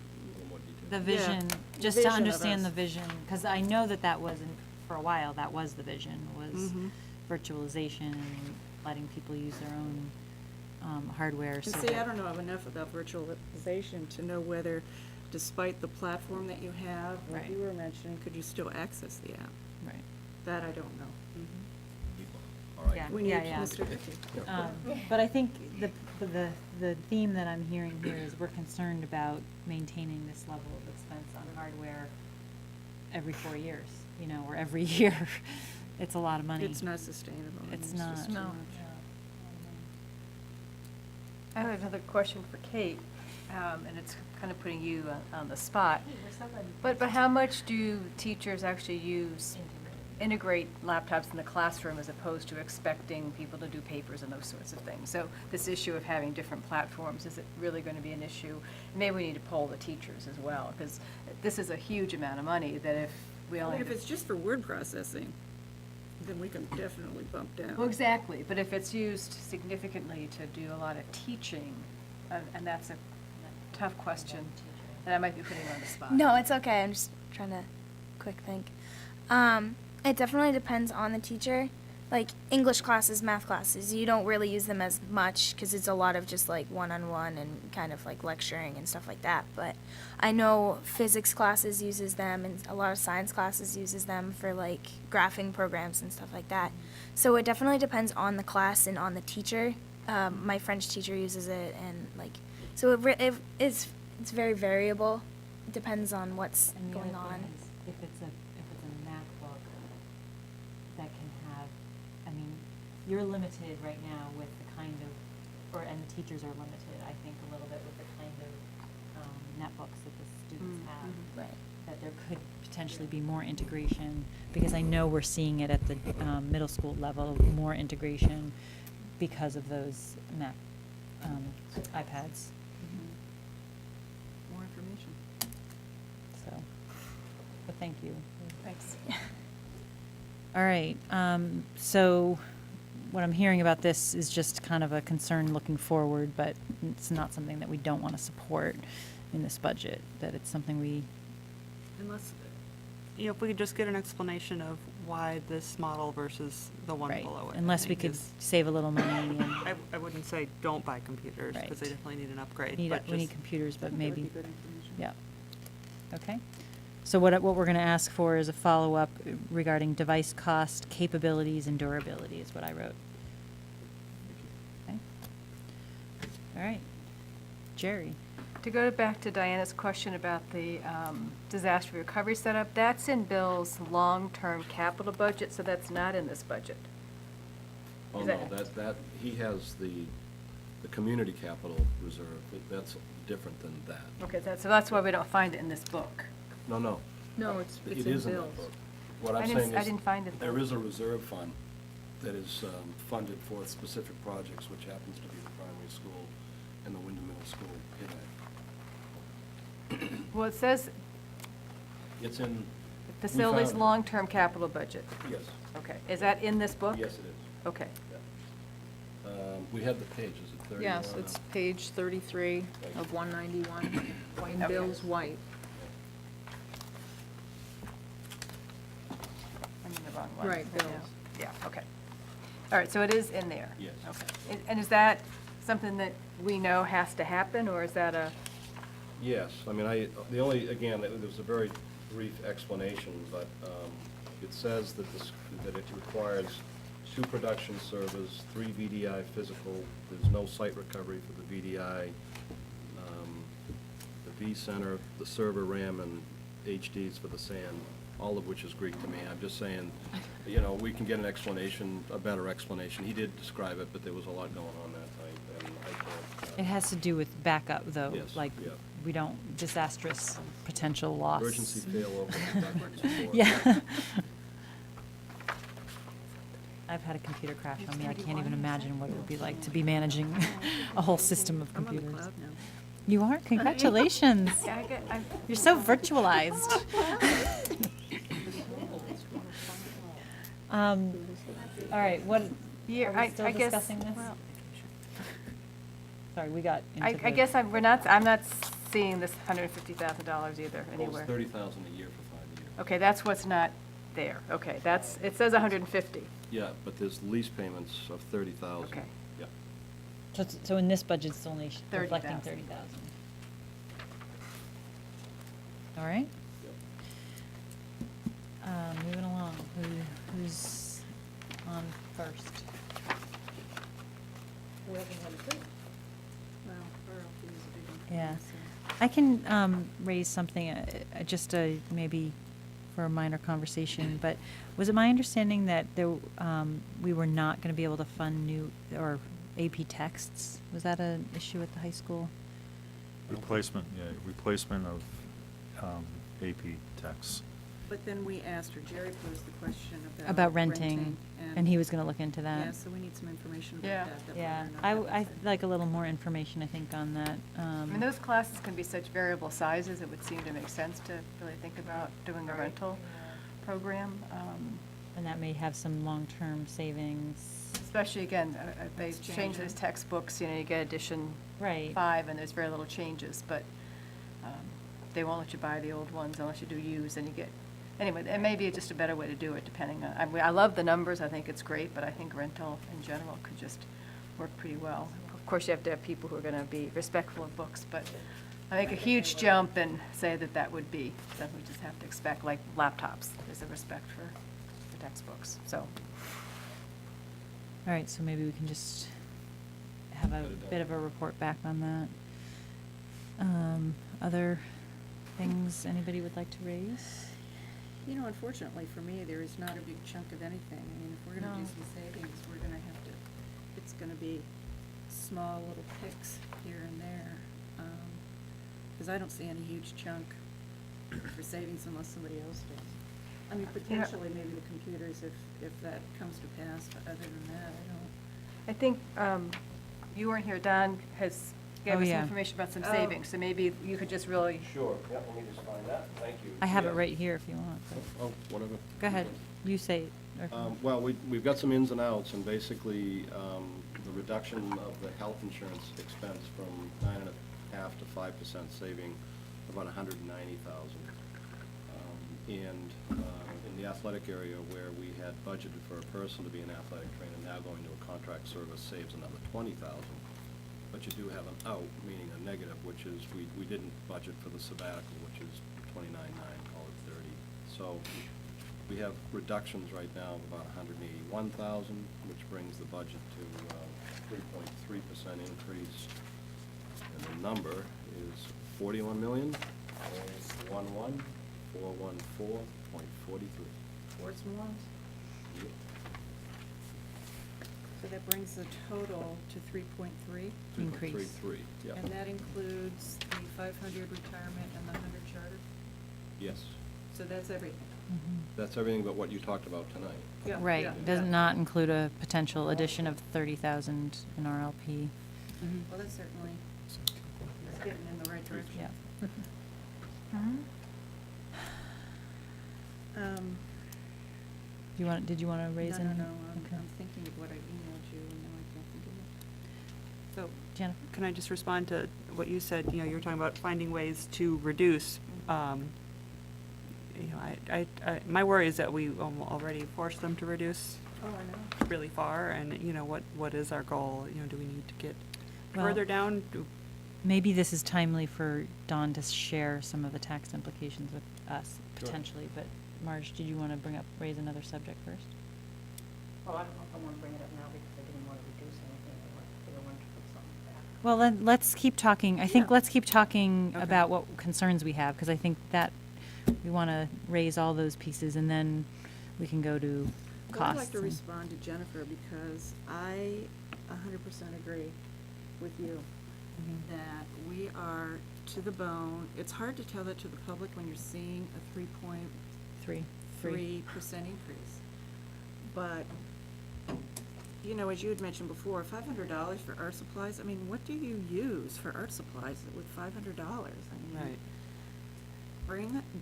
The Yeah, vision, the just to vision of understand us. the vision, because I know that wasn't, for a while, that was the vision, was Mhm. virtualization and letting people use their own hardware. And so see, that- I don't know enough about virtualization to know whether, despite the platform that you have, like Right. you were mentioning, could you still access the app? Right. That I don't know. All right. Yeah. We need yeah. Mr. Dickey. But I think the theme that I'm hearing here is we're concerned about maintaining this level of expense on hardware every 4 years, or every year. It's a lot of money. It's not sustainable. I mean, It's just not. too No. much. I have another question for Kate, and it's kind of putting you on the spot. But how much do teachers actually integrate laptops in the classroom as opposed to expecting people to do papers and those sorts of things? So this issue of having different platforms, is it really going to be an issue? Maybe we need to poll the teachers as well, because this is a huge amount of money that if we I only. mean, if it's just for word processing, then we can definitely bump down. Well, exactly, but if it's used significantly to do a lot of teaching, and that's a tough question, and I might be putting you on the spot. No, it's okay. I'm just trying to quick think. It definitely depends on the teacher. Like English classes, math classes, you don't really use them as much because it's a lot of just like one-on-one and kind of like lecturing and stuff like that. But I know physics classes uses them, and a lot of science classes uses them for like graphing programs and stuff like that. So it definitely depends on the class and on the teacher. My French teacher uses it, and like so it's very variable. depends on what's And the going other on. thing is, if it's a math book that can have, I mean, you're limited right now with the kind of, and the teachers are limited, I think, a little bit with the kind of netbooks that the students have. Right. That there could potentially be more integration, because I know we're seeing it at the middle school level, more integration because of those Mac iPads. More information. So, but thank you. Thanks. All right, so what I'm hearing about this is just kind of a concern looking forward, but it's not something that we don't want to support in this budget, that it's something we, Unless, if we could just get an explanation of why this model versus the one right, below it. I unless we think could is- save a little money and. I wouldn't say don't buy computers, because they Right. definitely need an upgrade, Need, but we need just, computers, but That would maybe, be good information. yeah. Okay. So what we're gonna ask for is a follow-up regarding device cost, capabilities, and durability is what I wrote. Okay. All right. Jerry? To go back to Diana's question about the disaster recovery setup, that's in Bill's long-term capital budget, so that's not in this budget. Oh, Is no, that- that, he has the community capital reserve, that's different than that. Okay, so that's why we don't find it in this book. No, no. No, it's It in is in Bill's. that book. What I I'm didn't- saying I is, didn't find it, there though. is a reserve fund that is funded for specific projects, which happens to be the primary school and the Wyndham Middle School KIDAC. Well, it says It's in. facilities found it. long-term capital budget. Yes. Okay, is that in this book? Yes, it is. Okay. Yeah. We have the page, is it 31? Yes, it's page 33 of 191, in Okay. Bill's white. I'm in the wrong one. Right, now. Bill's. Yeah, okay. All right, so it is in there? Yes. Okay. And is that something that we know has to happen, or is that a, Yes, I mean, the only, again, there was a very brief explanation, but it says that that it requires 2 production servers, 3 VDI physical, there's no site recovery for the VDI, the vCenter, the server RAM, and HDs for the SAN, all of which is Greek to me. I'm just saying, we can get an explanation, a better explanation. He did describe it, but there was a lot going on that night, and I can't. It has to do with backup, though. Yes, Like, yeah. we don't, disastrous potential loss. Emergency failover, production support. Yeah. I've had a computer crash on me. I can't even imagine what it would be like to be managing a whole system of I'm on the computers. cloud now. You are? Congratulations. You're so virtualized. All right, what, are Yeah, we I still guess- discussing this? well- Sorry, we got into I the. guess I'm not seeing this $150,000 either Well, anywhere. it's 30,000 a year for 5 years. Okay, that's what's not there. Okay, it says 150. Yeah, but there's lease payments of 30,000. Okay. Yeah. So in this budget, it's only reflecting 30,000. 30,000. All right? Moving along, who's on first? Yeah. I can raise something, just maybe for a minor conversation, but was it my understanding that we were not going to be able to fund new, or AP texts? Was that an issue at the high school? Replacement of AP texts. But then we asked, or Jerry posed the question About renting, and he was going to look into that? Yeah, so we need some information about Yeah. that. Yeah, whether or not that I was in. like a little more information, I think, on that. I mean, those classes can be such variable sizes, it would seem to make sense to really think about doing a rental program. And that may have some long-term savings. Especially, again, they It's change changing. those textbooks, you get edition Right. 5, and there's very little changes, but they won't let you buy the old ones unless you do use, and you get, anyway, it may be just a better way to do it, depending on, I love the numbers, I think it's great, but I think rental in general could just work pretty well. Of course, you have to have people who are going to be respectful of books, but I make a huge jump and say that would be, that we just have to expect, like laptops, there's a respect for textbooks, so. All right, so maybe we can just have a bit of a report back on that. Other things anybody would like to raise? You know, unfortunately for me, there is not a big chunk of anything. I mean, if we're gonna do No. some savings, we're gonna have to, it's gonna be small little picks here and there. Because I don't see any huge chunk for savings unless somebody else does. I mean, potentially maybe the computers if that comes to pass, but other than that, I don't. I think you weren't here, Don has gave Oh, us some yeah. information about some Oh. savings, so maybe you could just really, Sure, yeah, let me just find that, thank you. I have it Yeah. right here if you want. but- Oh, whatever. Go ahead, you say it. or- Well, we've got some ins and outs, and basically, the reduction of the health insurance expense from 9.5% to 5%, saving about $190,000. And in the athletic area, where we had budgeted for a person to be an athletic trainer, now going to a contract service saves another $20,000. But you do have an out, meaning a negative, which is, we didn't budget for the sabbatical, which is 29.9, call it 30. So we have reductions right now of about 181,000, which brings the budget to 3.3% increase. And the number is 41,414.43. Towards more? So that brings the total to 3.3? Increase. 3.33, yeah. And that includes the 500 retirement and the 100 charter? Yes. So that's everything? Mhm. That's everything but what you talked about tonight. Yeah, Right, yeah, does yeah. not include a potential addition of 30,000 in RLP. Well, that's certainly, it's getting in the right direction. Yeah. Did you want to raise any? No, Okay. I'm thinking of what I emailed you, and now I can't think of it. So, Jennifer? can I just respond to what you said? You know, you were talking about finding ways to reduce. You know, my worry is that we already forced them to reduce Oh, I know. really far, and, you know, what is our goal? You know, do we need to get Well- further down? Maybe this is timely for Dawn to share some of the tax implications with us, Sure. potentially, but Marge, did you want to raise another subject first? Well, I don't know if I want to bring it up now because I didn't want to reduce anything. I wanted to put something back. Well, then, let's keep talking, I think Yeah. let's keep talking Okay. about what concerns we have, because I think that we want to raise all those pieces, and then we can go to costs. Well, I'd like to and- respond to Jennifer because I 100% agree with you that we are to the bone. It's hard to tell that to the public when you're seeing a 3.3% increase. But, you know, as you had mentioned before, $500 for art supplies, I mean, what do you use for art supplies with $500? I mean,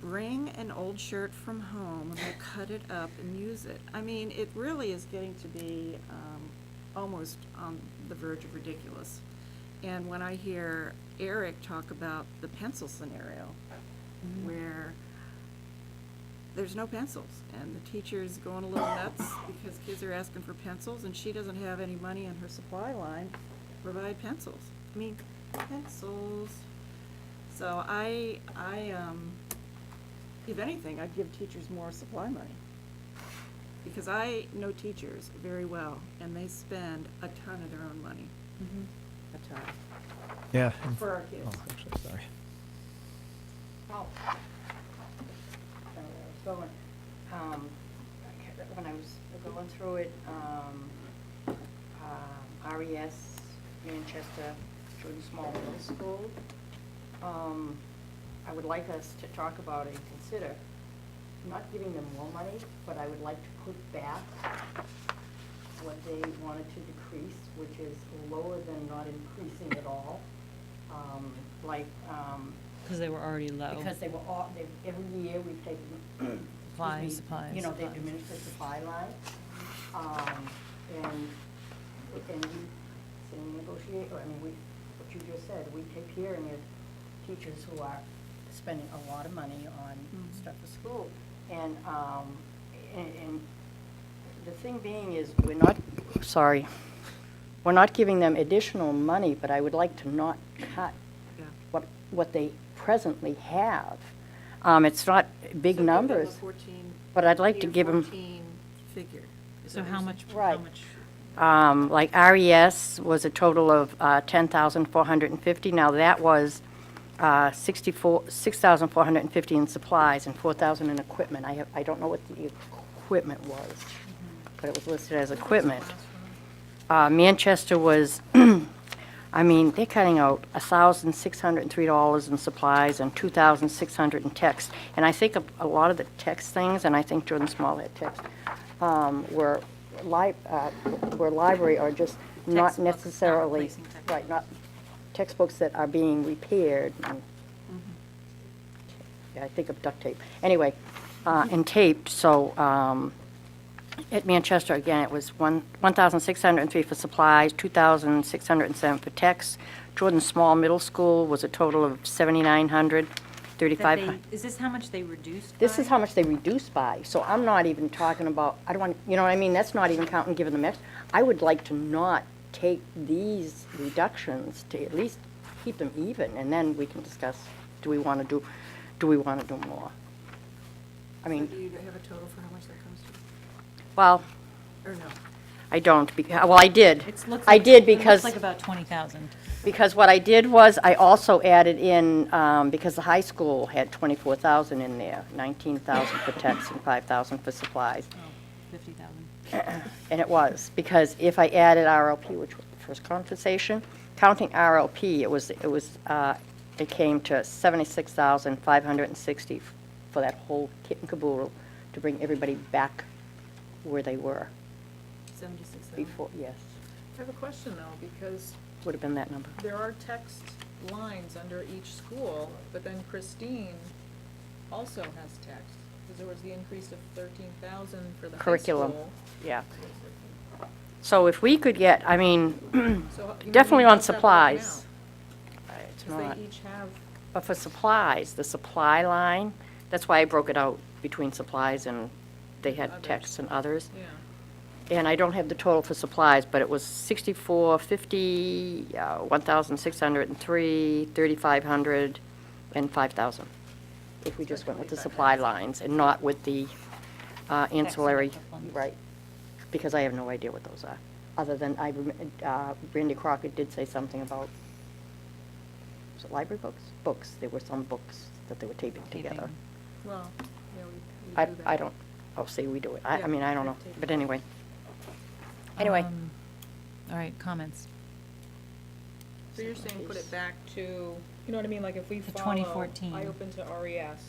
Bring an old shirt from home and we'll cut it up and use it. I mean, it really is getting to be almost on the verge of ridiculous. And when I hear Eric talk about the pencil scenario, where there's no pencils, and the teacher's going a little nuts because kids are asking for pencils, and she doesn't have any money in her supply line to provide pencils. I mean, pencils. So if anything, I'd give teachers more supply money. Because I know teachers very well, and they spend a ton of their own money. A ton. Yeah. For our kids. Oh, actually, sorry. Oh. Going, when I was going through it, RES, Manchester, Jordan Small Middle School, I would like us to talk about and consider not giving them more money, but I would like to put back what they wanted to decrease, which is lower than not increasing at all. Because they were already low. Because they were all, every year we've taken, Supplies, excuse me, you know, they've diminished the supply line. And we negotiate, I mean, what you just said, we take hearing of teachers who are spending a lot of money on stuff for school. And the thing being is, we're not giving them additional money, but I would like to not cut Yeah. what they presently have. It's not big So give them a numbers, 14 but I'd like to give them, 14 figure. Is So that what how you're much, saying? Right. how much? like RES was a total of 10,450. Now, that was 6,450 in supplies and 4,000 in equipment. I don't know what the equipment was, but it was listed as equipment. Manchester was, I mean, they're cutting out $1,603 in supplies and $2,600 in text. And I think a lot of the text things, and I think Jordan Small had text, were library or just not Textbooks, not necessarily, replacing textbooks. right, not textbooks that are being repaired. And, yeah, I think of duct tape. Anyway, and taped, so at Manchester, again, it was 1,603 for supplies, 2,607 for texts. Jordan Small Middle School was a total of 7,900, That 3,500. is this how much they reduced This is by? how much they reduced by, so I'm not even talking about, I don't want, you know what I mean? That's not even counting giving them extra. I would like to not take these reductions to at least keep them even, and then we can discuss, do we want to do more? I mean, Do you have a total for how much that comes to? well, Or no? I don't, well, I did. It looks I like- did it because. looks like about 20,000. Because what I did was, I also added in, because the high school had 24,000 in there, 19,000 for texts and 5,000 for supplies. Oh, 50,000. And it was, because if I added RLP, which was the first conversation, counting RLP, it came to 76,560 for that whole kit and caboodle to bring everybody back where they were 76,000. before, yes, I have a question though, because would have been that number. there are text lines under each school, but then Christine also has text. Because there was the increase of 13,000 for the high Curriculum. school. Yeah. So if we could get, I mean, So, you know, definitely on how's that working supplies. It's Because not. they each have, But for supplies, the supply line, that's why I broke it out between supplies and they had Others. texts and others. yeah. And I don't have the total for supplies, but it was 6,450, 1,603, 3,500, and 5,000. If we just went with the supply lines and not with the ancillary, equivalents. right? Because I have no idea what those are, other than Randy Crockett did say something about, was it library books? Books, there were some books that they were taping together. Taping. Well, yeah, we I, do that. I don't, oh, see, we do it. I Yeah, mean, I don't know, tape. but anyway. Anyway. All right, comments. So you're saying put it back to, you know what I mean, like if we The follow. 2014. I open to RES.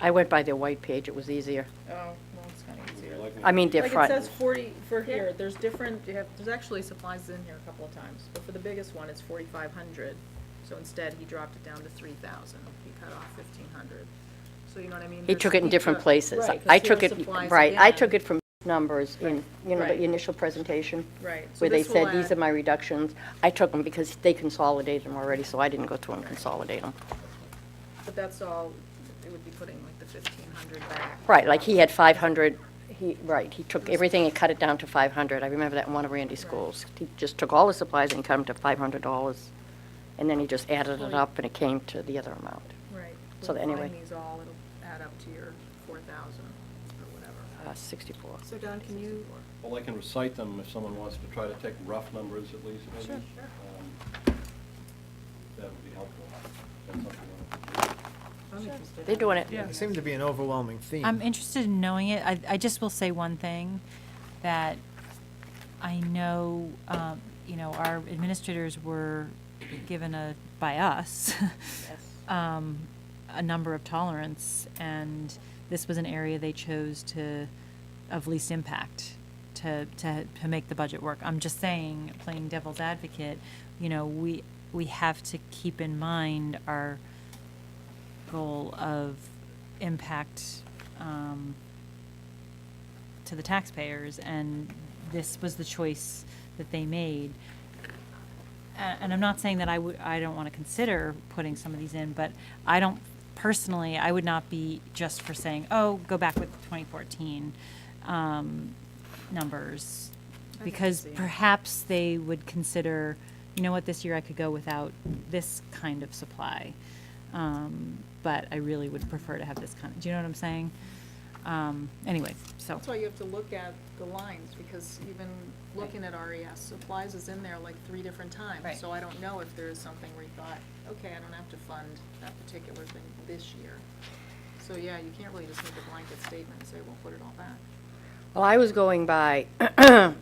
I went by their white page, it was easier. Oh, well, it's kind of easier. I mean, their Like front. it says 40, for here, there's different, there's actually supplies in here a couple of times, but for the biggest one, it's 4,500. So instead, he dropped it down to 3,000. He cut off 1,500. So you know what I mean? He There's- took it in different places. Right, 'cause I here took are it, supplies right, I again. took it from numbers in, you know, Right. the initial presentation. Right. So Where they this will said, these add- are my reductions. I took them because they consolidated them already, so I didn't go through and consolidate them. But that's all, it would be putting like the 1,500 back. Right, like he had 500, he took everything and cut it down to 500. I remember that in one of Randy's schools. He just took all the supplies and cut them to $500, and then he just added it up and it came to the other amount. Right. So anyway. Combine these all, it'll add up to your 4,000 or whatever. 64. So Don, can you, Well, I can recite them if someone wants to try to take rough numbers at least, maybe. Sure. That would be helpful. That's something we want to do. I'm interested. They're doing it. Yeah. There seemed to be an overwhelming theme. I'm interested in knowing it. I just will say one thing, that I know, you know, our administrators were given by us, a number of tolerance, and this was an area they chose of least impact to make the budget work. I'm just saying, playing devil's advocate, you know, we have to keep in mind our goal of impact to the taxpayers, and this was the choice that they made. And I'm not saying that I don't want to consider putting some of these in, but I don't, personally, I would not be just for saying, oh, go back with 2014 numbers. can Because see. perhaps they would consider, you know what, this year I could go without this kind of supply. But I really would prefer to have this kind of, do you know what I'm saying? Anyway, so. That's why you have to look at the lines, because even looking at RES, supplies is in there like 3 different times. Right. So I don't know if there is something where you thought, okay, I don't have to fund that particular thing this year. So, yeah, you can't really just make a blanket statement and say, we'll put it all back. Well, I was going by, and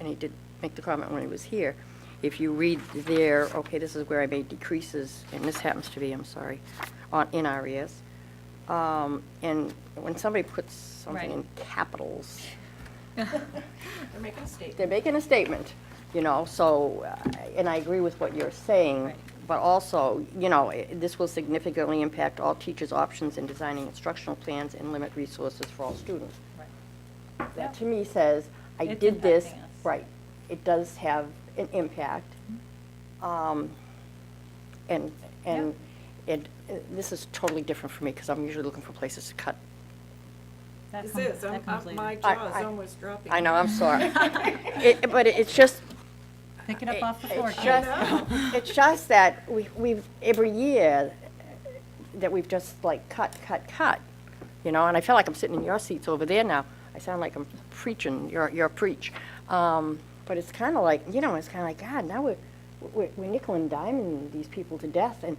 he did make the comment when he was here, if you read there, okay, this is where I made decreases, and this happens to be, I'm sorry, in RES. And when somebody puts something Right. in capitals, They're making a statement. they're making a statement, you know, so, and I agree with what you're saying, Right. but also, you know, this will significantly impact all teachers' options in designing instructional plans and limit resources for all students. Right. That to me says, I It's did this, impacting us. right, it does have an impact. And this is totally different for me, because I'm usually looking for places to cut. That This comes- is, that comes later. my I- jaw is I- almost dropping. I know, I'm sorry. But it's just, Pick it up off the floor, it's kids. just, it's just that we've, every year, that we've just like cut, you know, and I feel like I'm sitting in your seats over there now. I sound like I'm preaching, your preach. But it's kind of like, you know, it's kind of like, God, now we're nickel and diming these people to death. And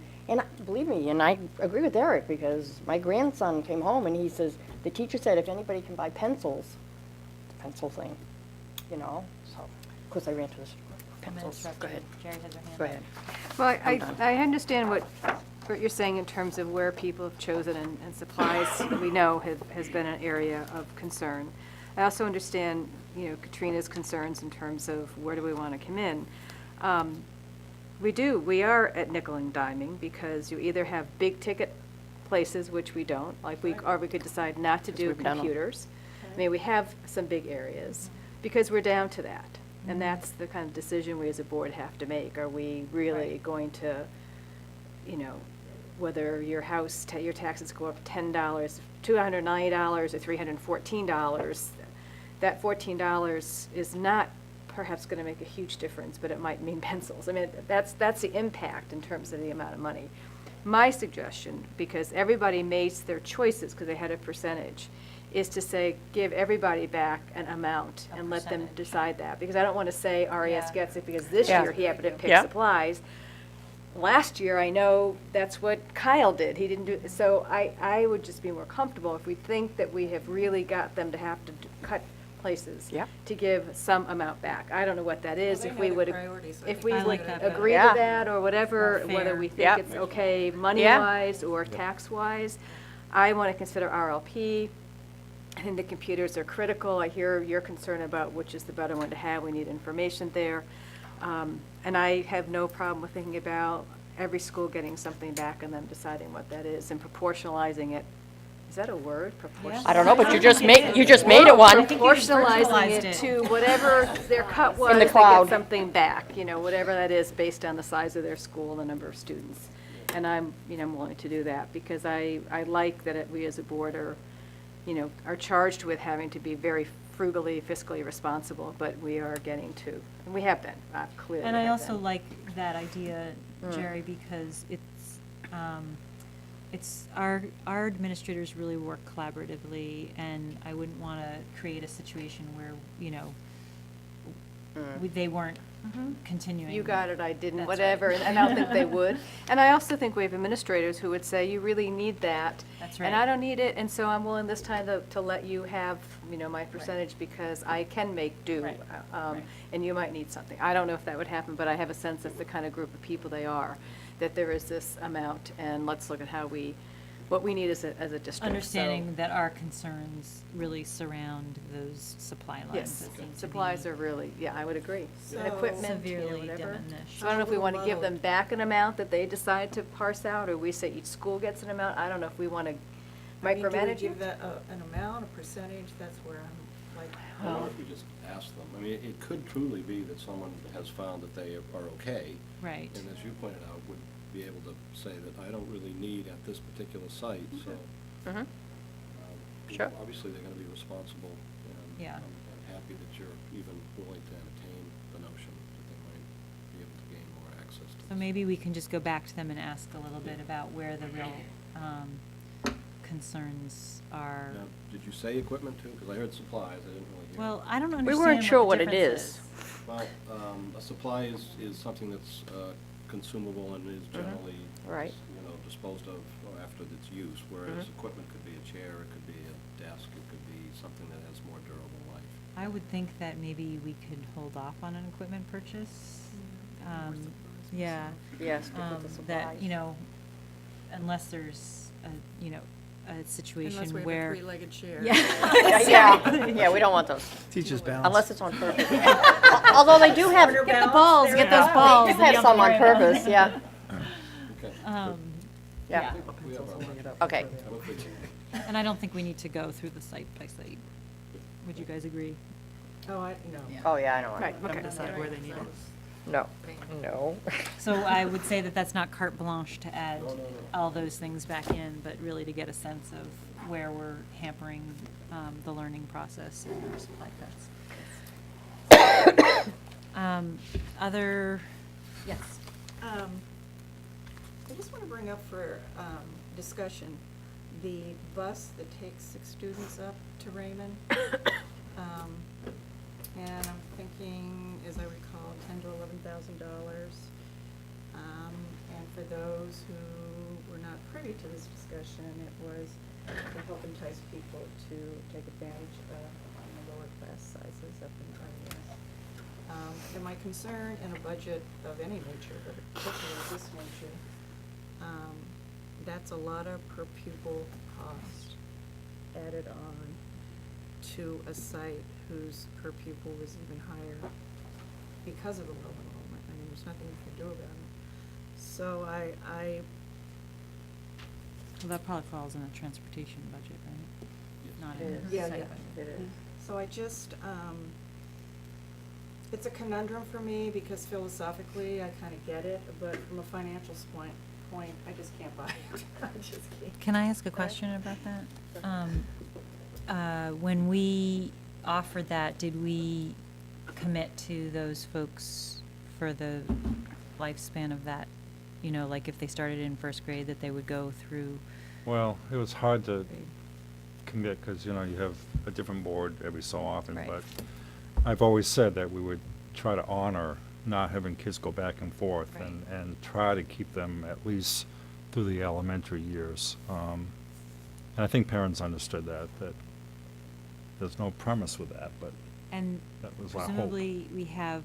believe me, and I agree with Eric, because my grandson came home and he says, the teacher said if anybody can buy pencils, the pencil thing, you know, so, of course I ran to the pencils. Go ahead. Jerry has her hand Go up. ahead. Well, I'm done. I understand what you're saying in terms of where people have chosen, and supplies, we know, has been an area of concern. I also understand, you know, Katrina's concerns in terms of where do we want to come in. We are at nickel and diming, because you either have big ticket places, which we don't, like or we could decide not to do we've done 'em. computers. I mean, we have some big areas, because we're down to that. And that's the kind of decision we as a board have to make. Are we really going to, you know, whether your house, your taxes go up $10, $290, or $314, that $14 is not perhaps going to make a huge difference, but it might mean pencils. I mean, that's the impact in terms of the amount of money. My suggestion, because everybody makes their choices because they had a percentage, is to say, give everybody back an amount A and let them percentage. decide that. Because I don't want to say RES Yeah. gets it because this Yeah. year he happened to pick Yeah. supplies. Last year, I know that's what Kyle did. He didn't do, so I would just be more comfortable if we think that we have really got them to have to cut places. Yeah. To give some amount back. I don't know what that is, Well, if they we know would, their priorities, so I if think we I would like that better. agree to Yeah. that or whatever, More whether fair. we think Yeah. it's okay money-wise or tax-wise. I want to consider RLP. I think the computers are critical. I hear your concern about which is the better one to have. We need information there. And I have no problem with thinking about every school getting something back and them deciding what that is and proportionalizing it. Is that a word? Proportion- I don't know, but you just made it one. I think you just Proportionalizing virtualized it it. to whatever their cut was, the they get cloud. something back, you know, whatever that is based on the size of their school, the number of students. And I'm willing to do that because I like that we as a board are, are charged with having to be very frugally, fiscally responsible, but we are getting to, and we have been, clearly. And I have also been. like that idea, Jerry, because it's our administrators really work collaboratively, and I wouldn't want to create a situation where, they weren't continuing. You got it, I didn't, That's whatever, right. and I don't think they would. And I also think we have administrators who would say, you really need that. That's And I right. don't need it, and so I'm willing this time to let you have, my percentage because I can make do. Right. Right. And you might need something. I don't know if that would happen, but I have a sense that's the kind of group of people they are, that there is this amount, and let's look at what we need as a district. So- Understanding that our concerns really surround those supply lines. Yes, that seem to supplies be are really, yeah, I would agree. So- And equipment, Severely whatever. diminished. So I don't know if we want to give them Load. back an amount that they decide to parse out, or we say each school gets an amount. I don't know if we want to I mean, do we micromanage give it. that an amount, a percentage? That's where I'm like, I don't know if we just ask them. I mean, it could truly be that someone has found that they are okay. Right. And as you pointed out, would be able to say that I don't really need at this particular site, so. Mhm. you Sure. know, Obviously, they're gonna be responsible, and Yeah. I'm happy that you're even willing to entertain the notion that they might be able to gain more access to So this. maybe we can just go back to them and ask a little bit about where the real concerns are, Now, did you say equipment too? Because I heard supplies, I didn't really hear. well, I don't We understand weren't sure what the it difference is. Well, a supply is something that's consumable and is generally, Right. you know, disposed of after its use, whereas equipment could be a chair, it could be a desk, it could be something that has more durable life. I would think that maybe we could hold off on an equipment purchase. Yeah. Yes, stick with the That, supplies. you know, unless there's a, you know, a situation Unless we have a where. three-legged chair. Yeah, we don't want those, Teacher's balance. unless it's on purpose. Although they do have. Get the balls, get those balls. They and do have you some on to worry about purpose, yeah, Okay. yeah. We have our- Okay. we'll fix it. And I don't think we need to go through the site by site. Would you guys agree? Oh, I, no. Oh, yeah, I know. Right, okay. Decide where they need it. No, no. So I would say that that's not carte blanche to add No, no, no. all those things back in, but really to get a sense of where we're hampering the learning process and our supply cuts. Other, yes. I just want to bring up for discussion, the bus that takes 6 students up to Raymond. And I'm thinking, as I recall, $10,000 to $11,000. And for those who were not privy to this discussion, it was to help entice people to take advantage of the lower class sizes up in RES. And my concern in a budget of any nature, but particularly of this nature, that's a lot of per pupil cost added on to a site whose per pupil was even higher because of the low enrollment. I mean, there's nothing you can do about it. So Well, that probably falls in the transportation budget, right? Not It in is. the Yeah, site yeah. budget. It is. So I just, it's a conundrum for me because philosophically I kind of get it, but from a financial point, I just can't buy it. I just can't. Can I ask a question about that? When we offered that, did we commit to those folks for the lifespan of that? You know, like if they started in first grade, that they would go through Well, it was hard to grade? commit, because, you know, you have a different board every so often, Right. but I've always said that we would try to honor not having kids go back and forth, Right. and try to keep them at least through the elementary years. And I think parents understood that there's no premise with that, but And that was our hope. presumably, we have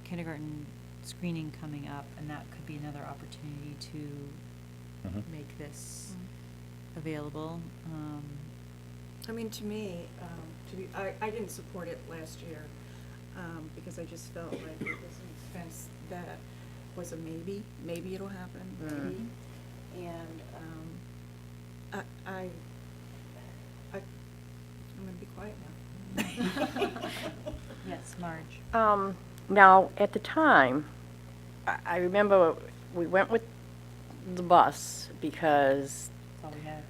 kindergarten screening coming up, and that could be another opportunity to Mhm. make this available. I mean, to me, I didn't support it last year, because I just felt like it was an expense that was a maybe it'll happen, maybe. And, I'm gonna be quiet now. Yes, Marge. Now, at the time, I remember we went with the bus because, That's all we had.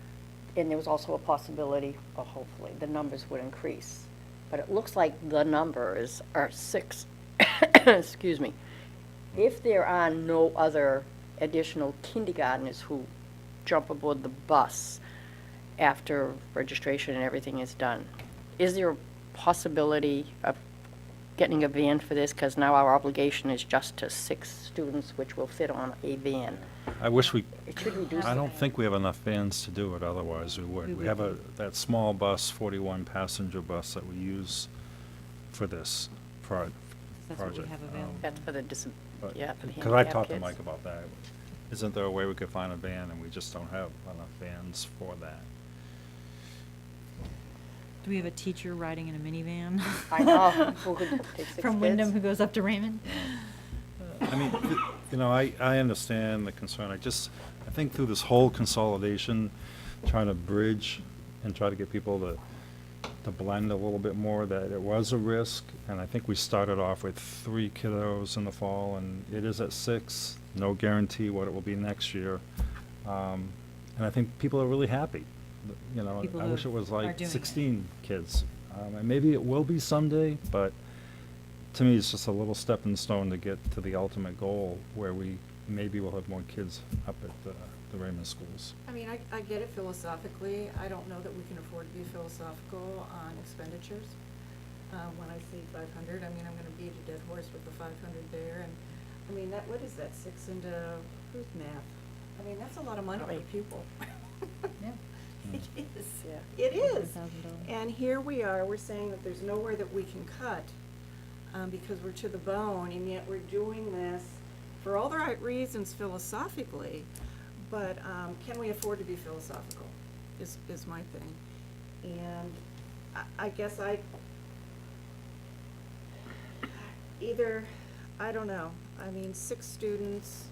and there was also a possibility, or hopefully, the numbers would increase. But it looks like the numbers are 6, excuse me. If there are no other additional kindergartners who jump aboard the bus after registration and everything is done, is there a possibility of getting a van for this? Because now our obligation is just to 6 students, which will fit on a van. I wish we, It should reduce. I don't think we have enough vans to do it, otherwise we would. We have that small bus, 41-passenger bus that we use for this project. That's what we have available. That's for the But- yeah, for the Because I handicapped talked to kids. Mike about that. Isn't there a way we could find a van, and we just don't have enough vans for that? Do we have a teacher riding in a minivan? I know, who could take 6 From Wyndham kids. who goes up to Raymond? I mean, you know, I understand the concern. I think through this whole consolidation, trying to bridge and try to get people to blend a little bit more, that it was a risk. And I think we started off with 3 kiddos in the fall, and it is at 6. No guarantee what it will be next year. And I think people are really happy. You know, People I wish who it was are like doing it. 16 kids. And maybe it will be someday, but to me, it's just a little stepping stone to get to the ultimate goal, where we maybe we'll have more kids up at the Raymond schools. I mean, I get it philosophically. I don't know that we can afford to be philosophical on expenditures. When I see 500, I mean, I'm gonna beat a dead horse with the 500 there, and, I mean, what is that, 6 into, who's math? I mean, that's a lot of money per pupil. Yeah. It is. Yeah. It is. $100,000. And here we are, we're saying that there's nowhere that we can cut, because we're to the bone, and yet we're doing this for all the right reasons philosophically, but, can we afford to be philosophical, is my thing. And I guess either, I don't know, I mean, 6 students,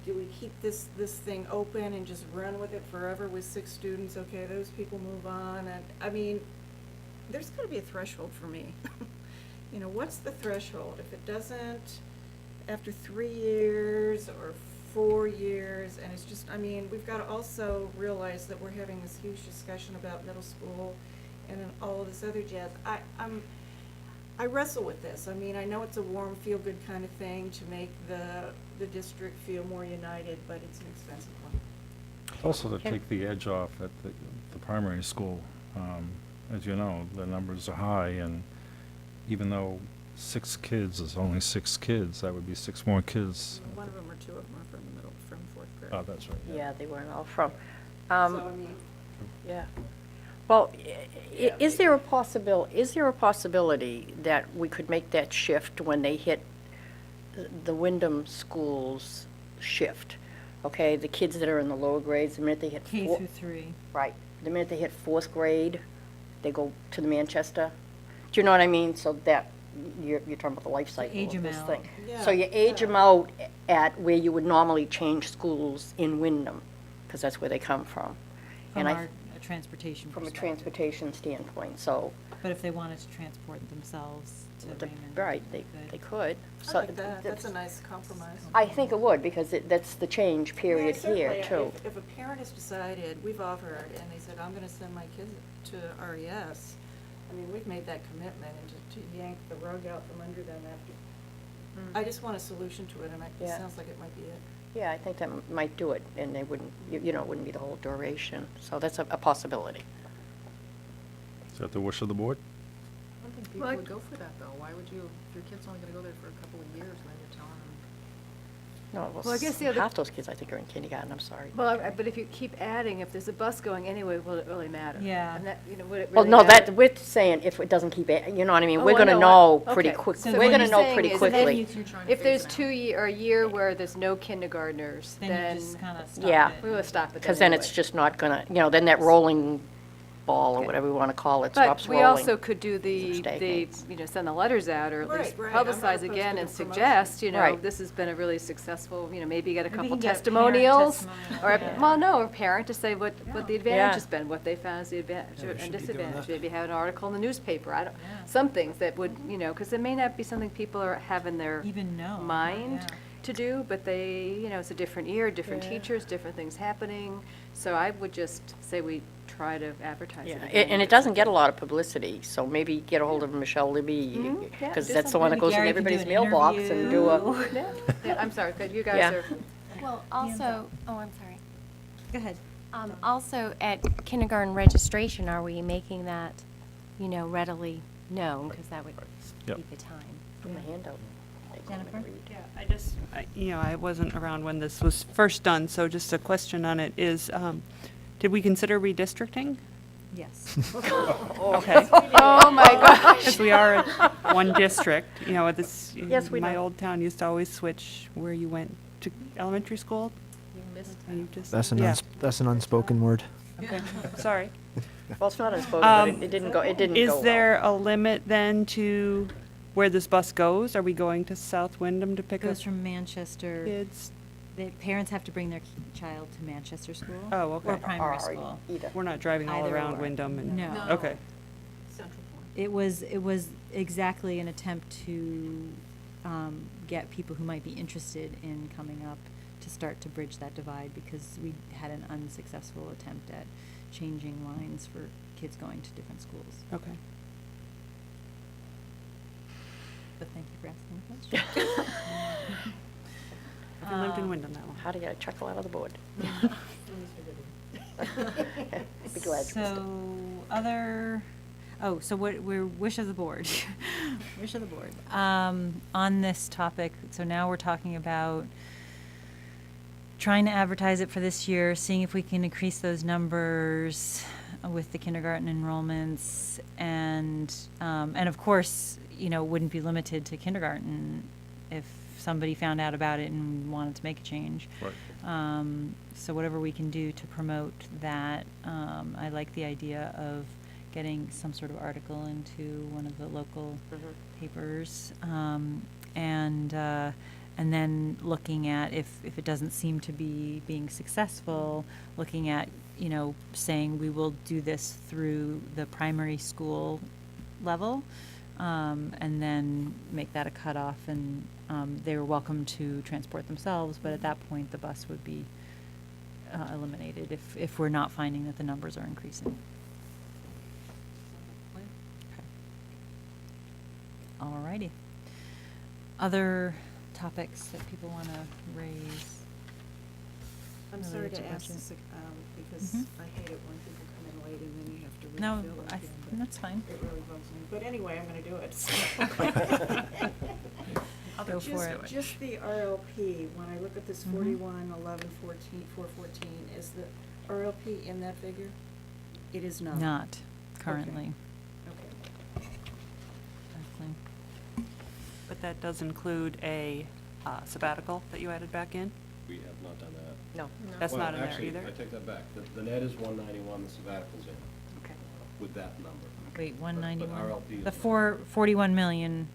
do we keep this thing open and just run with it forever with 6 students? Okay, those people move on, and, I mean, there's gotta be a threshold for me. You know, what's the threshold? If it doesn't, after 3 years or 4 years, and it's just, I mean, we've gotta also realize that we're having this huge discussion about middle school and then all of this other jazz. I wrestle with this. I mean, I know it's a warm, feel-good kind of thing to make the district feel more united, but it's an expensive one. Also to take the edge off at the primary school. As you know, the numbers are high, and even though 6 kids is only 6 kids, that would be 6 more kids. One of them or 2 of them are from the middle, from 4th grade. Oh, that's right. Yeah, they weren't all from. So, I mean, Yeah. Well, is there a possibility that we could make that shift when they hit the Wyndham schools shift? Okay, the kids that are in the lower grades, the minute they hit K through 3. right, the minute they hit 4th grade, they go to the Manchester. Do you know what I mean? So that, you're talking about the life cycle age of 'em this out. thing. Yeah, So you age yeah. them out at where you would normally change schools in Wyndham, because that's where they come from. From And our transportation from a perspective. transportation standpoint, so, But if they wanted to transport themselves to Raymond. right, they could. I So like that. That's a nice compromise. I think it would, because that's the change period Yeah, here, certainly. too. If a parent has decided, we've offered, and they said, I'm gonna send my kids to RES, I mean, we've made that commitment, and to yank the rug out from under them after. I just want a solution to it, and it Yeah. sounds like it might be it. Yeah, I think that might do it, and they wouldn't, you know, it wouldn't be the whole duration. So that's a possibility. Is that the wish of the board? I don't think people Well, I- would go for that, though. Why would you, if your kid's only gonna go there for a couple of years, and then you're telling them, No, Well, I guess the other- half those kids, I think, are in kindergarten, I'm sorry. Well, but if you keep adding, if there's a bus going anyway, will it really matter? Yeah. And that, you know, would it Well, really no, matter? that, we're saying if it doesn't keep, you know what I mean? Oh, We're I gonna know. know pretty Okay. quick, So we're what gonna you're know saying pretty is that quickly. you're trying to If there's phase it out. 2 year, or a year where there's no kindergartners, Then then. you just kind of stop Yeah. it. We will stop it then Because then it's anyway. just not gonna, you know, then that rolling ball, or Okay. whatever we wanna call it, But stops we rolling. also could do the, stagnates. you know, send the letters out, or at Right, least right. I'm not publicize opposed again to and the promotion. suggest, you know, Right. this has been a really successful, you know, maybe get a Maybe couple we can get parent testimonials. testimonial, Or, yeah. well, no, a parent to say what the advantage Yeah. has been, what they found as the advantage Yeah, we and should be doing disadvantage. that. Maybe have an article in the newspaper, I don't, Yeah. some things that would, you know, because it may not be something people have in their Even know. mind Yeah. to do, but they, you know, it's a different year, different Yeah. teachers, different things happening. So I would just say we try to advertise Yeah, it again. and it doesn't get a lot of publicity, so maybe get a hold of Michelle Libby, Mhm, yeah, because do that's the one that something. goes in Gary can do everybody's an mailbox and do a. interview. Yeah, I'm sorry, good, you guys Yeah. are. Well, also, oh, I'm sorry. Go ahead. Also, at kindergarten registration, are we making that, you know, readily known? Because that would Yep. be the time. From the handout. Take home and Jennifer? read. Yeah, you know, I wasn't around when this was first done, so just a question on it is, did we consider redistricting? Yes. Okay. Oh, my gosh. Because we are one district, you know, this, Yes, we my know. old town used to always switch where you went to elementary school. And you just- That's an yeah. that's an unspoken word. Okay, sorry. Well, it's not unspoken, but Um, it didn't go well. Is there a limit then to where this bus goes? Are we going to South Wyndham to pick up Goes from Manchester. kids? The parents have to bring their child to Manchester School. Oh, okay. Or primary Or school. either. We're not driving all Either around or. Wyndham and? No. No. Okay. Central point. It was exactly an attempt to get people who might be interested in coming up to start to bridge that divide, because we had an unsuccessful attempt at changing lines for kids going to different schools. Okay. But thank you for asking the question. Having lived and win on that one. How to get a chuckle out of the board. Be glad to. So, so what, we're, wish of the board. Wish of the board. On this topic, so now we're talking about trying to advertise it for this year, seeing if we can increase those numbers with the kindergarten enrollments, and of course, wouldn't be limited to kindergarten if somebody found out about it and wanted to make a change. Right. So whatever we can do to promote that, I like the idea of getting some sort of article into one of the local papers, and then looking at if it doesn't seem to be being successful, looking at, saying we will do this through the primary school level, and then make that a cutoff, and they're welcome to transport themselves, but at that point, the bus would be eliminated if we're not finding that the numbers are increasing. Okay. Alrighty. Other topics that people want to raise? I'm related sorry to budget? ask this, because Mhm. I hate it when people come in late and then you have to No, refill it again. but that's fine. It really bugs me. But anyway, I'm gonna do it. Go for it. Just the RLP, when I look at this Mhm. 41, 11, 14, 414, is the RLP in that figure? It is not. Not currently. Okay. Definitely. But that does include a sabbatical that you added back in? We have not done that. No. That's Well, not in there actually, either? I take that back. The net is 191, the sabbatical's in Okay. with that number. Wait, 191. RLP is The not. 41 million,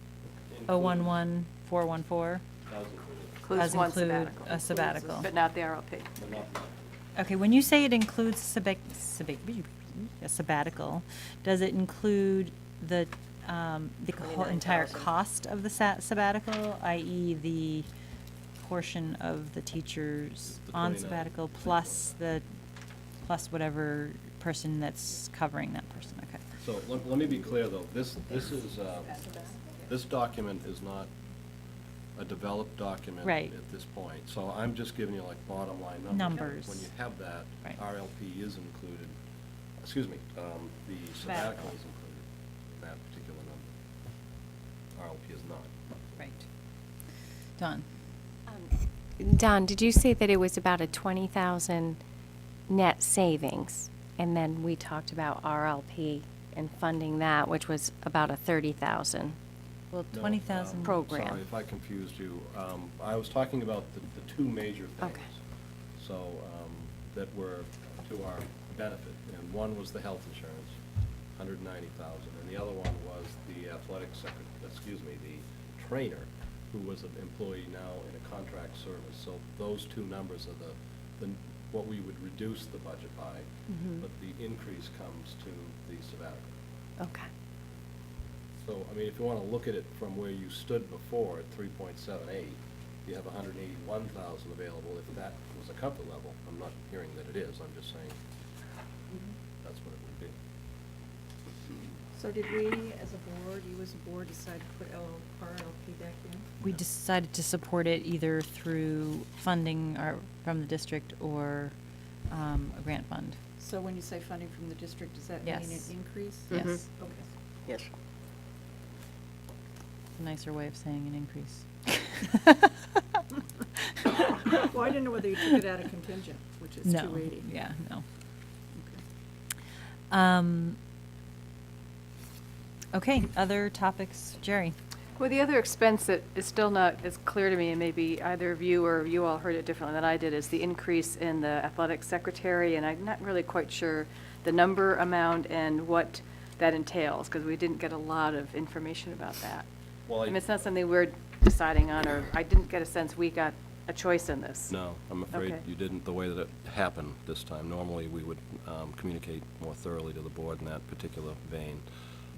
Includes- 011,414. does include it, Includes Does one include sabbatical. a sabbatical. But not the RLP. but not that. Okay, when you say it includes a sabbatical, does it include the whole entire 29,000. cost of the sabbatical, i.e. the portion of the teachers The on 29, sabbatical plus whatever person that's covering that person? Okay. So let me be clear, though. This is, this document is not a developed document Right. at this point. So I'm just giving you like bottom line numbers. Numbers. When you have that, Right. RLP is included, excuse me, the sabbatical is included in that particular number. RLP is not. Right. Dawn? Don, did you say that it was about a 20,000 net savings? And then we talked about RLP and funding that, which was about a 30,000. Well, No, 20,000. Program. Sorry if I confused you. I was talking about the two major things. Okay. So, that were to our benefit. And one was the health insurance, 190,000, and the other one was the the trainer, who was an employee now in a contract service. So those two numbers are what we would reduce the budget by, but the increase comes to the sabbatical. Okay. So, I mean, if you want to look at it from where you stood before at 3.78, you have 181,000 available if that was a comfort level. I'm not hearing that it is, I'm just saying that's what it would be. So did we, as a board, you as a board, decide to put RLP back in? We decided to support it either through funding from the district or a grant fund. So when you say funding from the district, does that mean an Yes. increase? Yes. Mhm. Okay. Yes. A nicer way of saying an increase. Well, I didn't know whether you took it out of contingent, which is No, 280. yeah, no. Okay. Okay, other topics, Jerry? Well, the other expense that is still not as clear to me, and maybe either of you or you all heard it differently than I did, is the increase in the athletic secretary, and I'm not really quite sure the number, amount, and what that entails, because we didn't get a lot of information about that. Well, I mean, it's not something we're deciding on, or I didn't get a sense we got a choice in this. No, I'm afraid Okay. you didn't the way that it happened this time. Normally, we would communicate more thoroughly to the board in that particular vein.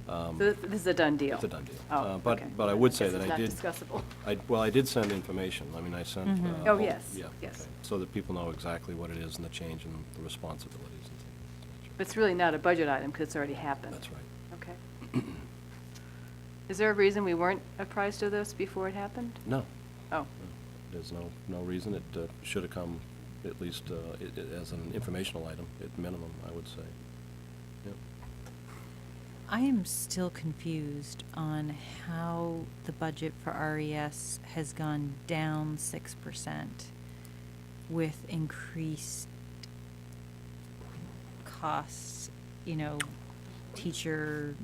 So this is a done deal? It's a done deal. Oh, But okay. I would say Guess that I did. it's not discussable. I did send information. I mean, I sent. Mhm. Oh, all- yes, Yeah. yes. okay. So that people know exactly what it is and the change in the responsibilities and things. But it's really not a budget item, because it's already happened. That's right. Okay. Is there a reason we weren't apprised of this before it happened? No. Oh, There's no reason. It should have come at least as an informational item, at minimum, I would say. Yep. I am still confused on how the budget for RES has gone down 6% with increased costs, teacher,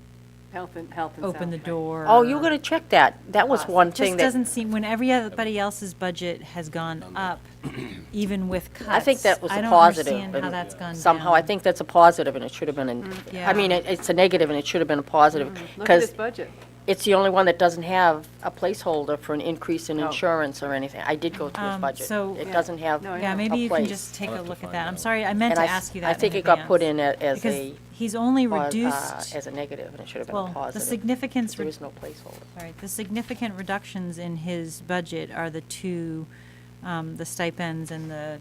Health and open the safety. door. Oh, you were gonna check that. That was one It thing just that. doesn't seem, when everybody else's budget has gone up, even with cuts. I think that was a I don't positive. understand how and that's gone down. Somehow, I think that's a positive, and it should have been, Yeah. I mean, it's a negative, and it should have been a positive. Look at Because this budget. it's the only one that doesn't have a placeholder for an increase in No. insurance or anything. I did go through his budget. so- It Yeah. doesn't have No, I Yeah, know. maybe a you can place. just take I'll a have to look at find that. I'm out. sorry, I meant And to I ask you that I in think it got put advance. in as Because a, he's only pos- reduced, as a negative, and it should have been well, a the positive. significance. There is no placeholder. All right, the significant reductions in his budget are the two, the stipends and the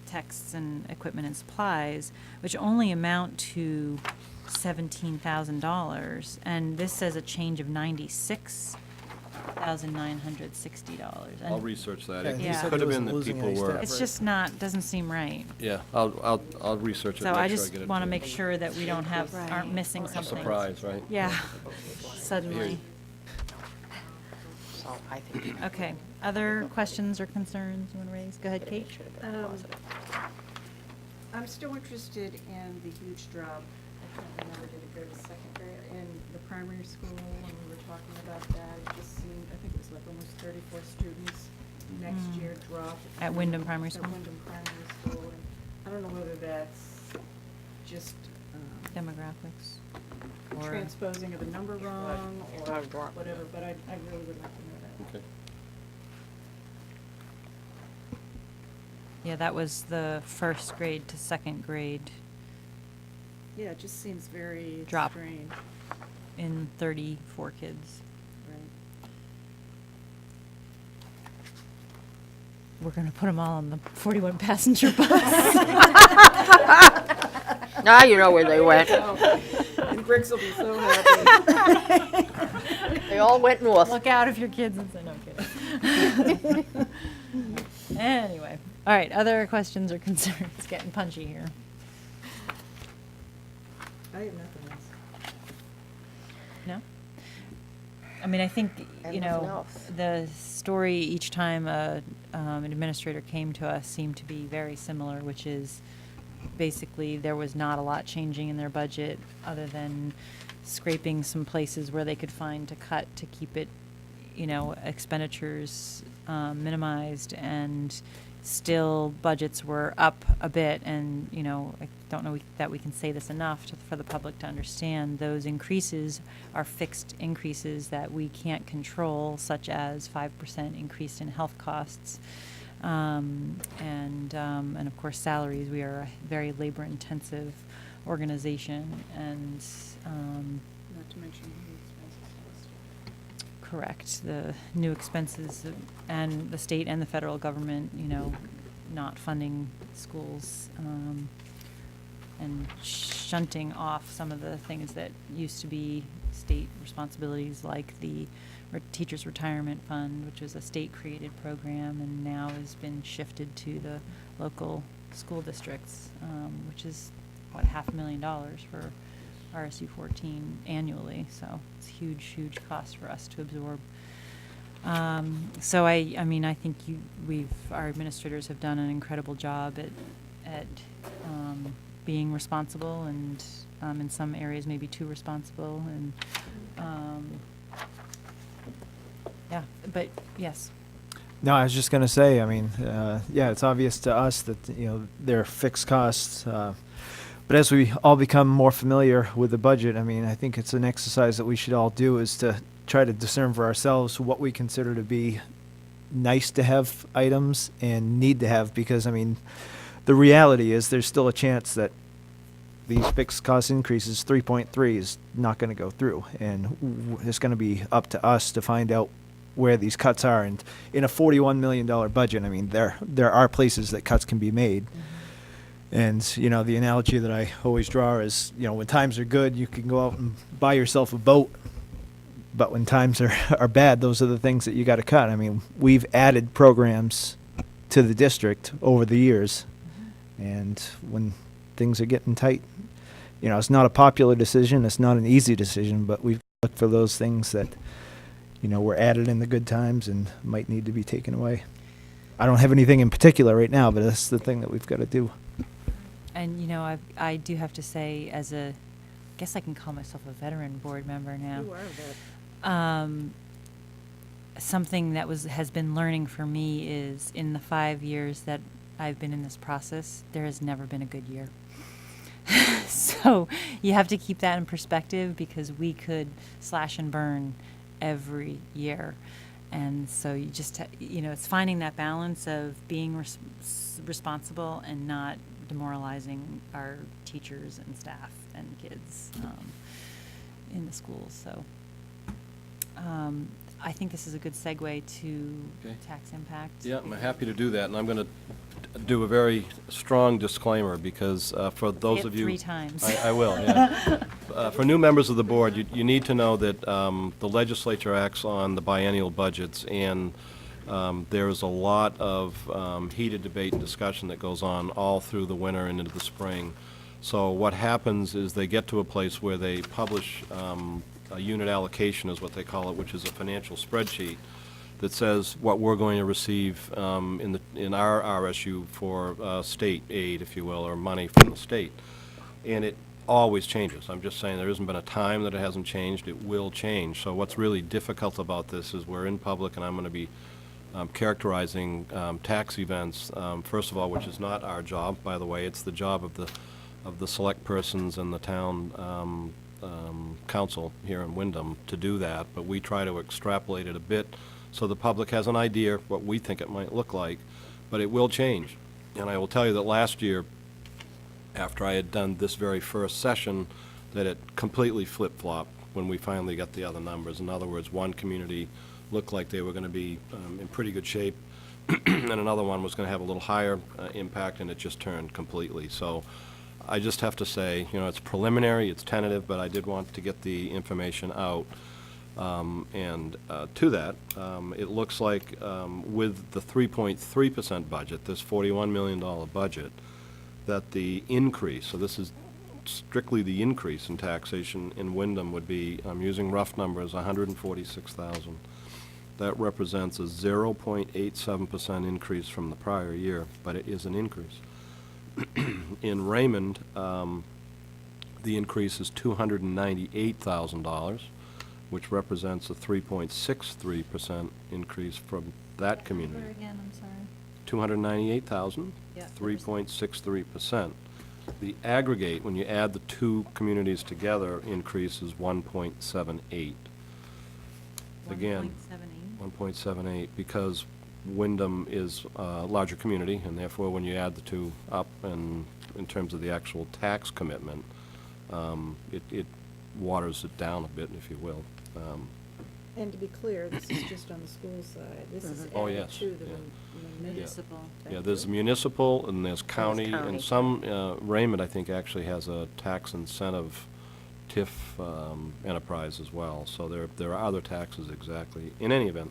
texts and equipment and supplies, which only amount to $17,000, and this says a change of $96,960. I'll research that. Yeah, It he said could there have been wasn't that losing people any were, staff. It's just not, doesn't seem right. yeah, I'll research it, So make I sure I just get it. want to to make you. sure that we don't have, aren't Right. missing A something. surprise, right? Yeah, suddenly. So I think. Okay, other questions or concerns you want to raise? Go ahead, Kate. It should have been a positive. I'm still interested in the huge drop. I can't remember, did it go to second grade in the primary school when we were talking about that? It just seemed, I think it was like almost 34 students next year dropped. At Wyndham Primary School? At Wyndham Primary School. And I don't know whether that's just Demographics. Or, transposing of the number wrong or Or- whatever, but I really would like to know that. Okay. yeah, that was the first grade to second grade Yeah, it just seems very Drop. strange. in 34 kids. Right. We're going to put them all on the 41 passenger bus. Now you know where they went. And Griggs will be so happy. They all went north. Look out if your kids and say, no, I'm kidding. Anyway, all right, other questions or concerns? It's getting punchy here. I have nothing else. No? I mean, I think, And you nothing know, else. the story each time an administrator came to us seemed to be very similar, which is basically there was not a lot changing in their budget other than scraping some places where they could find to cut to keep it, you know, expenditures minimized, and still budgets were up a bit. And, you know, I don't know that we can say this enough for the public to understand. Those increases are fixed increases that we can't control, such as 5% increase in health costs. And of course, salaries. We are a very labor-intensive organization, and Not to mention the expenses. correct, the new expenses and the state and the federal government, you know, not funding schools, and shunting off some of the things that used to be state responsibilities, like the Teachers Retirement Fund, which was a state-created program and now has been shifted to the local school districts, which is, what, $500,000 for RSU 14 annually. So it's a huge, huge cost for us to absorb. So I mean, I think our administrators have done an incredible job at being responsible, and in some areas maybe too responsible, and yeah, but yes. No, I was just gonna say, I mean, yeah, it's obvious to us that, you know, they're fixed costs. But as we all become more familiar with the budget, I mean, I think it's an exercise that we should all do, is to try to discern for ourselves what we consider to be nice to have items and need to have, because, I mean, the reality is there's still a chance that these fixed cost increases, 3.3, is not going to go through. And it's going to be up to us to find out where these cuts are. And in a $41 million budget, I mean, there are places that cuts can be made. And, you know, the analogy that I always draw is, you know, when times are good, you can go out and buy yourself a boat. But when times are bad, those are the things that you got to cut. I mean, we've added programs to the district over the years, and when things are getting tight, you know, it's not a popular decision, it's not an easy decision, but we've looked for those things that, you know, were added in the good times and might need to be taken away. I don't have anything in particular right now, but that's the thing that we've got to do. And, you know, I do have to say, as a, I guess I can call myself a veteran board member now. You are a vet. Something that has been learning for me is in the 5 years that I've been in this process, there has never been a good year. So you have to keep that in perspective, because we could slash and burn every year. And so you just, you know, it's finding that balance of being responsible and not demoralizing our teachers and staff and kids in the schools. So I think this is a good segue to Okay. tax impact. Yeah, I'm happy to do that, and I'm going to do a very strong disclaimer, because for those Say it of you... 3 times. I will, yeah. For new members of the board, you need to know that the legislature acts on the biennial budgets, and there is a lot of heated debate and discussion that goes on all through the winter and into the spring. So what happens is they get to a place where they publish a unit allocation, is what they call it, which is a financial spreadsheet that says what we're going to receive in our RSU for state aid, if you will, or money from the state. And it always changes. I'm just saying there hasn't been a time that it hasn't changed. It will change. So what's really difficult about this is we're in public, and I'm going to be characterizing tax events, first of all, which is not our job, by the way. It's the job of the select persons and the town council here in Wyndham to do that, but we try to extrapolate it a bit so the public has an idea what we think it might look like, but it will change. And I will tell you that last year, after I had done this very first session, that it completely flip-flopped when we finally got the other numbers. In other words, one community looked like they were going to be in pretty good shape, and another one was going to have a little higher impact, and it just turned completely. So I just have to say, you know, it's preliminary, it's tentative, but I did want to get the information out. And to that, it looks like with the 3.3% budget, this $41 million budget, that the increase, so this is strictly the increase in taxation in Wyndham, would be, I'm using rough numbers, $146,000. That represents a 0.87% increase from the prior year, but it is an increase. In Raymond, the increase is $298,000, which represents a 3.63% increase from that community. Number again, I'm sorry. 298,000, Yeah. 3.63%. The aggregate, when you add the two communities together, increases 1.78. Again, 1.78, because Wyndham is a larger community, and therefore when you add the two up, and in terms of the actual tax commitment, it waters it down a bit, if you will. And to be clear, this is just on the school side. This is Oh, added yes, to the yeah. Municipal. Yeah, there's municipal and there's county, county. and some, Raymond, I think, actually has a tax incentive TIF enterprise as well. So there are other taxes exactly. In any event,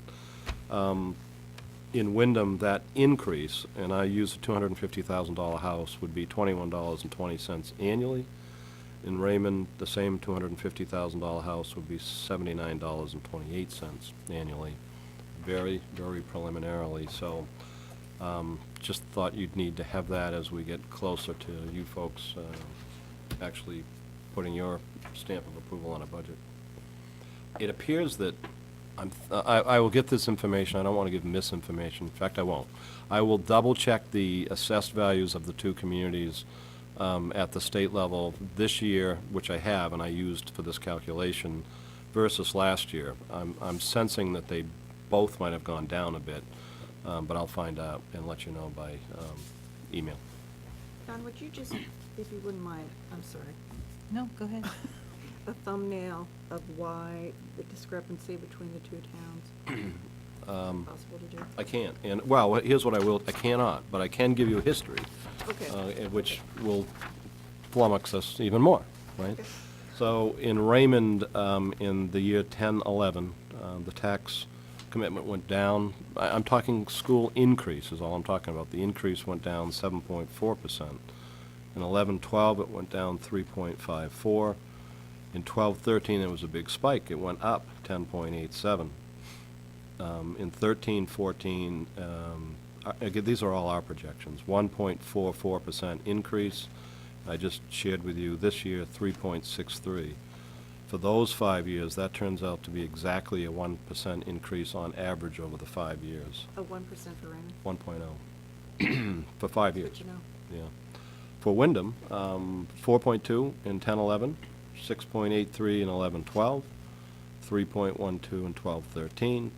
in Wyndham, that increase, and I use a $250,000 house, would be $21.20 annually. In Raymond, the same $250,000 house would be $79.28 annually. Very, very preliminarily. So just thought you'd need to have that as we get closer to you folks actually putting your stamp of approval on a budget. It appears that I will get this information. I don't want to give misinformation. In fact, I won't. I will double-check the assessed values of the two communities at the state level this year, which I have, and I used for this calculation, versus last year. I'm sensing that they both might have gone down a bit, but I'll find out and let you know by email. Don, would you just, if you wouldn't mind, I'm sorry, No, go ahead. a thumbnail of why the discrepancy between the two towns? Possible to do? I can't. And, well, here's what I cannot, but I can give you a history, Okay. which will flummox us even more, right? Okay. So in Raymond, in the year 10-11, the tax commitment went down. I'm talking school increase is all I'm talking about. The increase went down 7.4%. In 11-12, it went down 3.54. In 12-13, there was a big spike. It went up 10.87. In 13-14, again, these are all our projections, 1.44% increase. I just shared with you this year 3.63. For those 5 years, that turns out to be exactly a 1% increase on average over the 5 years. A 1% for Raymond? 1.0 for 5 years. Good to know. Yeah. For Wyndham, 4.2 in 10-11, 6.83 in 11-12, 3.12 in 12-13,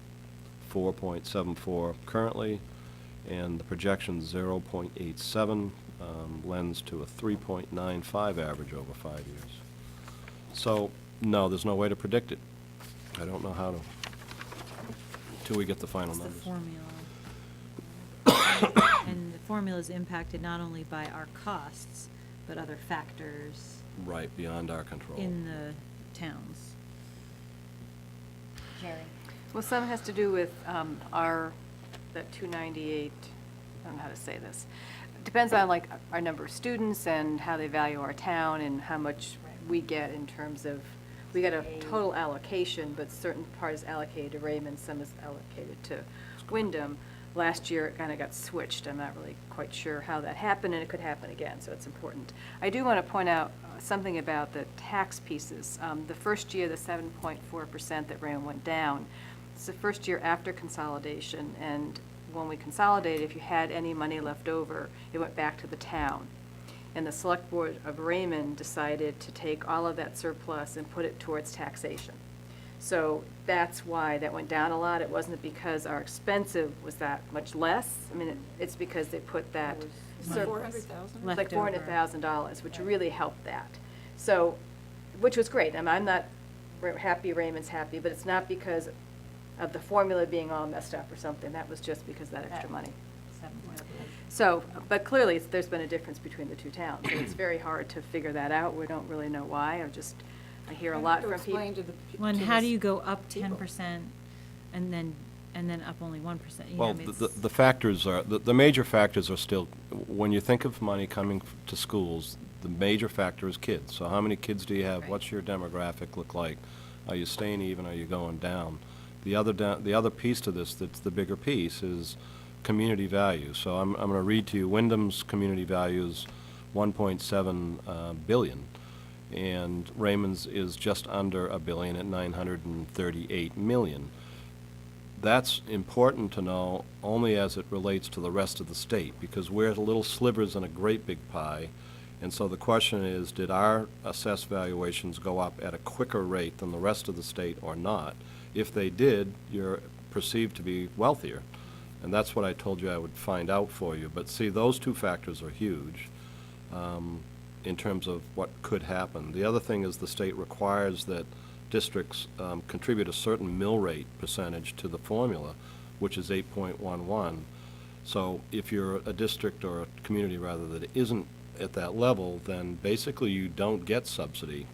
4.74 currently, and the projection 0.87 lends to a 3.95 average over 5 years. So, no, there's no way to predict it. I don't know how to, until we get the final It's the numbers. formula. And the formula is impacted not only by our costs, but other factors Right, beyond our control. in the towns. Jerry? Well, some has to do with that 298, I don't know how to say this. Depends on like our number of students and how they value our town and how much we get in terms of, we get a total allocation, but certain part is allocated to Raymond, some is allocated to Wyndham. Last year, it kind of got switched. I'm not really quite sure how that happened, and it could happen again, so it's important. I do want to point out something about the tax pieces. The first year, the 7.4% that Raymond went down, it's the first year after consolidation, and when we consolidated, if you had any money left over, it went back to the town. And the Select Board of Raymond decided to take all of that surplus and put it towards taxation. So that's why that went down a lot. It wasn't because our expensive was that much less. I mean, it's because they put that surplus. $400,000? Like Leftover. $400,000, which really helped that. So, which was great. I mean, I'm not happy Raymond's happy, but it's not because of the formula being all messed up or something. That was just because of that extra money. So, but clearly, there's been a difference between the two towns. So it's very hard to figure that out. We don't really know why, I hear a lot from people. When, how do you go up 10% and then up only 1%? You know, Well, I mean, the factors are, the major factors are still, when you think of money coming to schools, the major factor is kids. So how many kids do you have? Right. What's your demographic look like? Are you staying even? Are you going down? The other piece to this, that's the bigger piece, is community value. So I'm going to read to you, Wyndham's community value is 1.7 billion, and Raymond's is just under $1 billion at 938 million. That's important to know only as it relates to the rest of the state, because we're little slivers in a great big pie. And so the question is, did our assessed valuations go up at a quicker rate than the rest of the state or not? If they did, you're perceived to be wealthier. And that's what I told you I would find out for you. But see, those two factors are huge in terms of what could happen. The other thing is the state requires that districts contribute a certain mill rate percentage to the formula, which is 8.11. So if you're a district or a community, rather, that isn't at that level, then basically you don't get subsidy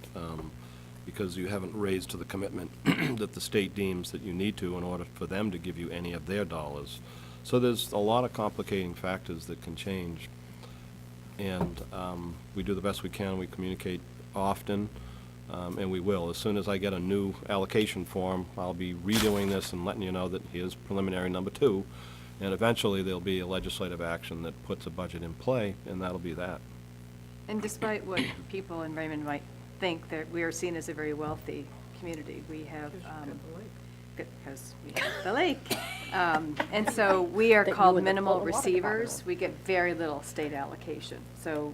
because you haven't raised to the commitment that the state deems that you need to in order for them to give you any of their dollars. So there's a lot of complicating factors that can change. And we do the best we can. We communicate often, and we will. As soon as I get a new allocation form, I'll be redoing this and letting you know that here's preliminary number 2. And eventually, there'll be a legislative action that puts a budget in play, and that'll be that. And despite what people in Raymond might think, that we are seen as a very wealthy community. We have, because we have the lake. And so we are That you called and the minimal water department receivers. are. We get very little state allocation. So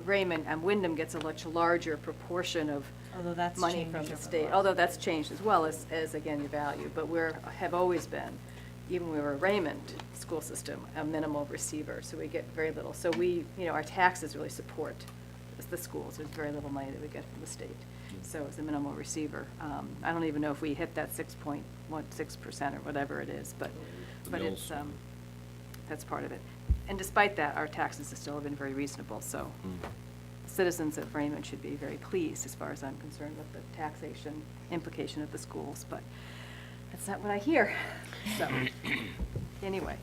Raymond and Wyndham gets a much larger proportion of Although that's money from changed the over state. last Although that's changed as well as again, your value. But have always been, even when we were a Raymond school system, a minimal receiver. So we get very little. So our taxes really support the schools. There's very little money that we get from the state. So it's a minimal receiver. I don't even know if we hit that 6.16% or whatever it is, but it's, that's part of it. And despite that, our taxes have still been very reasonable, so citizens of Raymond should be very pleased, as far as I'm concerned, with the taxation implication of the schools, but that's not what I hear. So, anyway.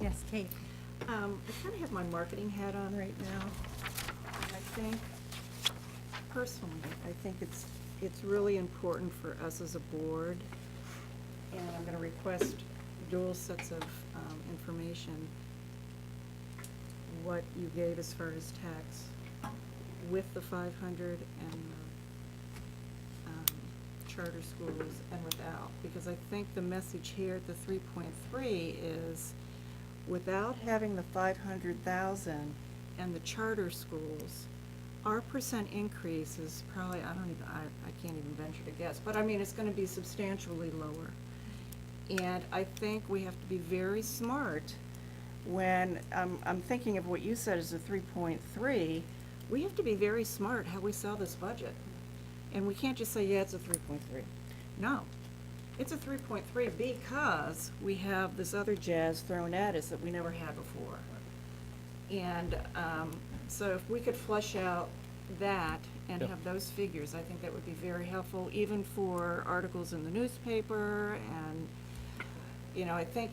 Yes, Kate. I kind of have my marketing hat on right now. And I think, personally, I think it's really important for us as a board, and I'm going to request dual sets of information, what you gave as far as tax with the 500 and the charter schools and without. Because I think the message here at the 3.3 is, without having the 500,000 and the charter schools, our percent increase is probably, I can't even venture to guess, but I mean, it's gonna be substantially lower. And I think we have to be very smart when, I'm thinking of what you said as a 3.3, we have to be very smart how we sell this budget. And we can't just say, yeah, it's a 3.3. No, it's a 3.3 because we have this other jazz thrown at us that we never had before. And so if we could flush out that and have those figures, I think that would be very helpful, even for articles in the newspaper. And, you know, I think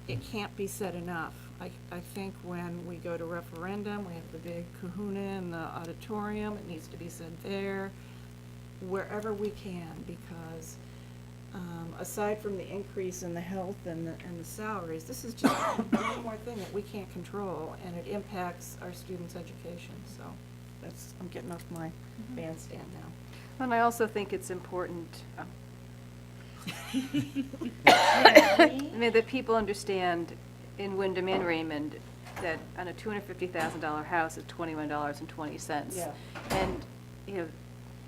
it can't be said enough. I think when we go to referendum, we have the big kahuna in the auditorium, it needs to be said there, wherever we can, because aside from the increase in the health and the salaries, this is just one more thing that we can't control, and it impacts our students' education. So that's, I'm getting off my bandstand now. And I also think it's important, I mean, that people understand in Wyndham and Raymond that on a $250,000 house, it's $21.20. Yeah. And, you know,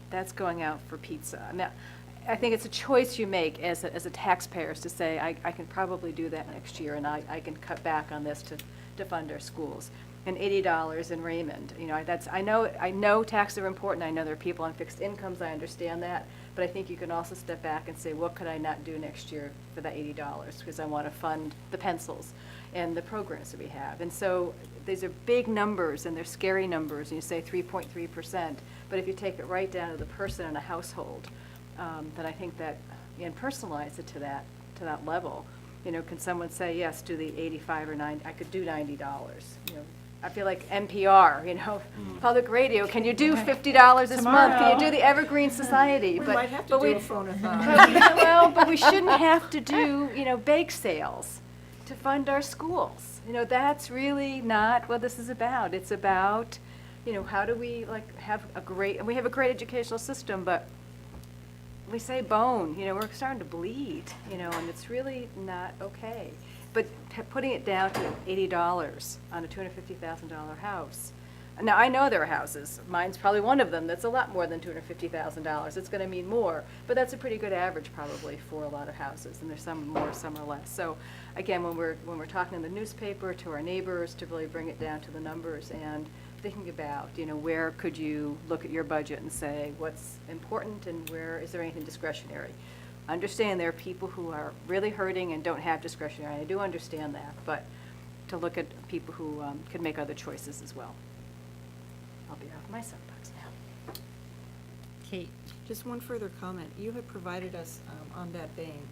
that's going out for pizza. I mean, I think it's a choice you make as a taxpayer, is to say, I can probably do that next year, and I can cut back on this to fund our schools. And $80 in Raymond, you know, that's, I know taxes are important, I know there are people on fixed incomes, I understand that, but I think you can also step back and say, what could I not do next year for that $80? Because I want to fund the pencils and the programs that we have. And so these are big numbers, and they're scary numbers, and you say 3.3%, but if you take it right down to the person in a household, then I think that, and personalize it to that level. You know, can someone say, yes, do the 85 or 90, I could do $90, you know. I feel like NPR, you know, public radio, can you do $50 this month? Can you do the Evergreen Society? We But- might have to but do we- a phone-a-thon. Well, but we shouldn't have to do, you know, bake sales to fund our schools. You know, that's really not what this is about. It's about, you know, how do we have a great, and we have a great educational system, but we say bone, you know, we're starting to bleed, you know, and it's really not okay. But putting it down to $80 on a $250,000 house. Now, I know there are houses, mine's probably one of them, that's a lot more than $250,000. It's gonna mean more, but that's a pretty good average probably for a lot of houses, and there's some more, some are less. So again, when we're talking in the newspaper to our neighbors, to really bring it down to the numbers and thinking about, you know, where could you look at your budget and say what's important and where is there anything discretionary. Understand there are people who are really hurting and don't have discretionary. I do understand that, but to look at people who could make other choices as well. I'll be off my soapbox now. Kate. Just one further comment. You had provided us on that vein,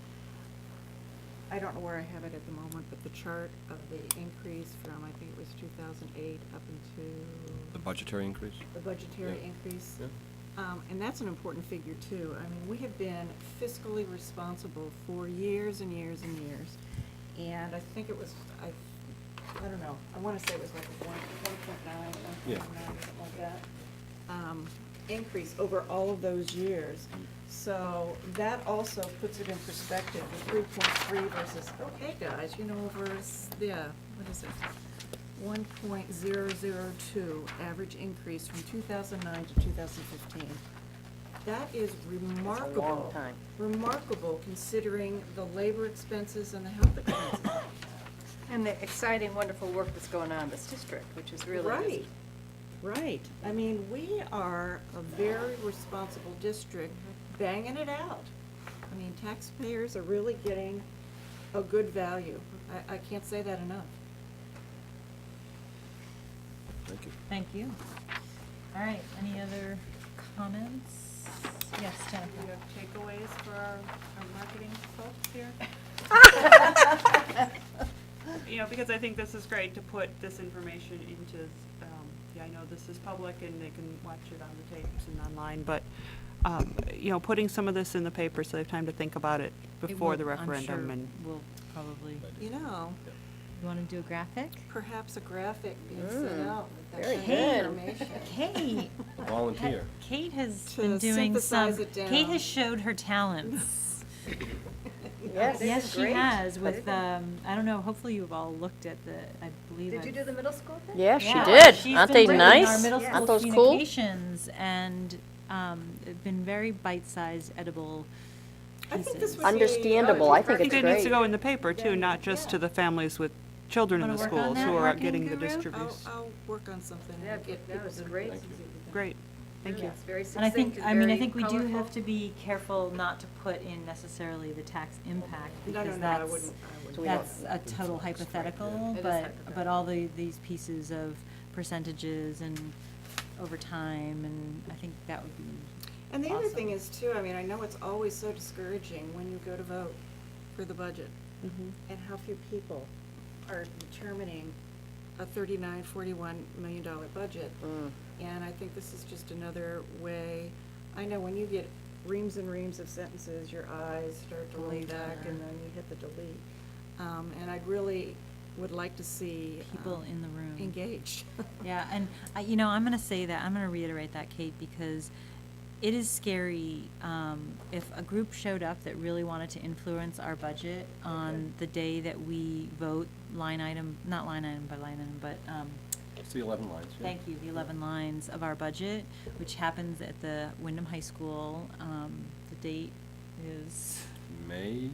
I don't know where I have it at the moment, but the chart of the increase from, I think it was 2008 up into The budgetary increase? the budgetary Yeah. increase. Yeah. And that's an important figure, too. I mean, we have been fiscally responsible for years and years and years. And I think it was, I don't know, I want to say it was like a 1.9, 1.9, something like that, increase over all of those years. So that also puts it in perspective, the 3.3 versus, okay, guys, you know, over, what is it? 1.002 average increase from 2009 to 2015. That is remarkable. long time. Remarkable considering the labor expenses and the health expenses. And the exciting, wonderful work that's going on in this district, which is really. Right, right. I mean, we are a very responsible district, banging it out. I mean, taxpayers are really getting a good value. I can't say that enough. Thank you. Thank you. All right, any other comments? Yes, Jennifer. Do you have takeaways for our marketing folks here? You know, because I think this is great to put this information into, yeah, I know this is public and they can watch it on the tapes and online, but, you know, putting some of this in the paper so they have time to think about it before the referendum and. We'll probably, You know, you want to do a graphic? perhaps a graphic being sent out with that very kind of good. information. Kate. Volunteer. Kate has To been doing some, synthesize it Kate down. has showed her talents. Yes. Yes, she has with, I don't know, hopefully you've all looked at the, I believe. Did you do the middle school thing? Yeah, she Yeah, did. she's Aren't been they doing our nice? middle Aren't school those cool? communications and it's been very bite-sized, edible I think this pieces. would be. Understandable. I think I think it's it needs to great. go in the paper too, not just to the families with children in Wanna the work on schools that, who are marketing getting the guru? distribution. I'll work on something. Yeah, and get that people was some- great. Great, thank you. It's very And I think, succinct I mean, I very think we do colorful. have to be careful not to put in necessarily the tax impact No, no, because no, I that's, wouldn't. So we don't- that's a total hypothetical, It is but hypothetical. all these pieces of percentages and over time, and I think that would be And the other thing awesome. is too, I mean, I know it's always so discouraging when you go to vote for the budget and how few people are determining a $39-41 million budget. Mm. And I think this is just another way, I know when you get reams and reams of sentences, your eyes start to roll Delete. back and then you hit the delete. And I really would like to see. people in the room. Engaged. Yeah, and you know, I'm going to say that, I'm going to reiterate that, Kate, because it is scary if a group showed up that really wanted to influence our budget on the day that we vote line item, not line item by line item, but It's the 11 lines, yeah. thank you, the 11 lines of our budget, which happens at the Wyndham High School. The date is, May,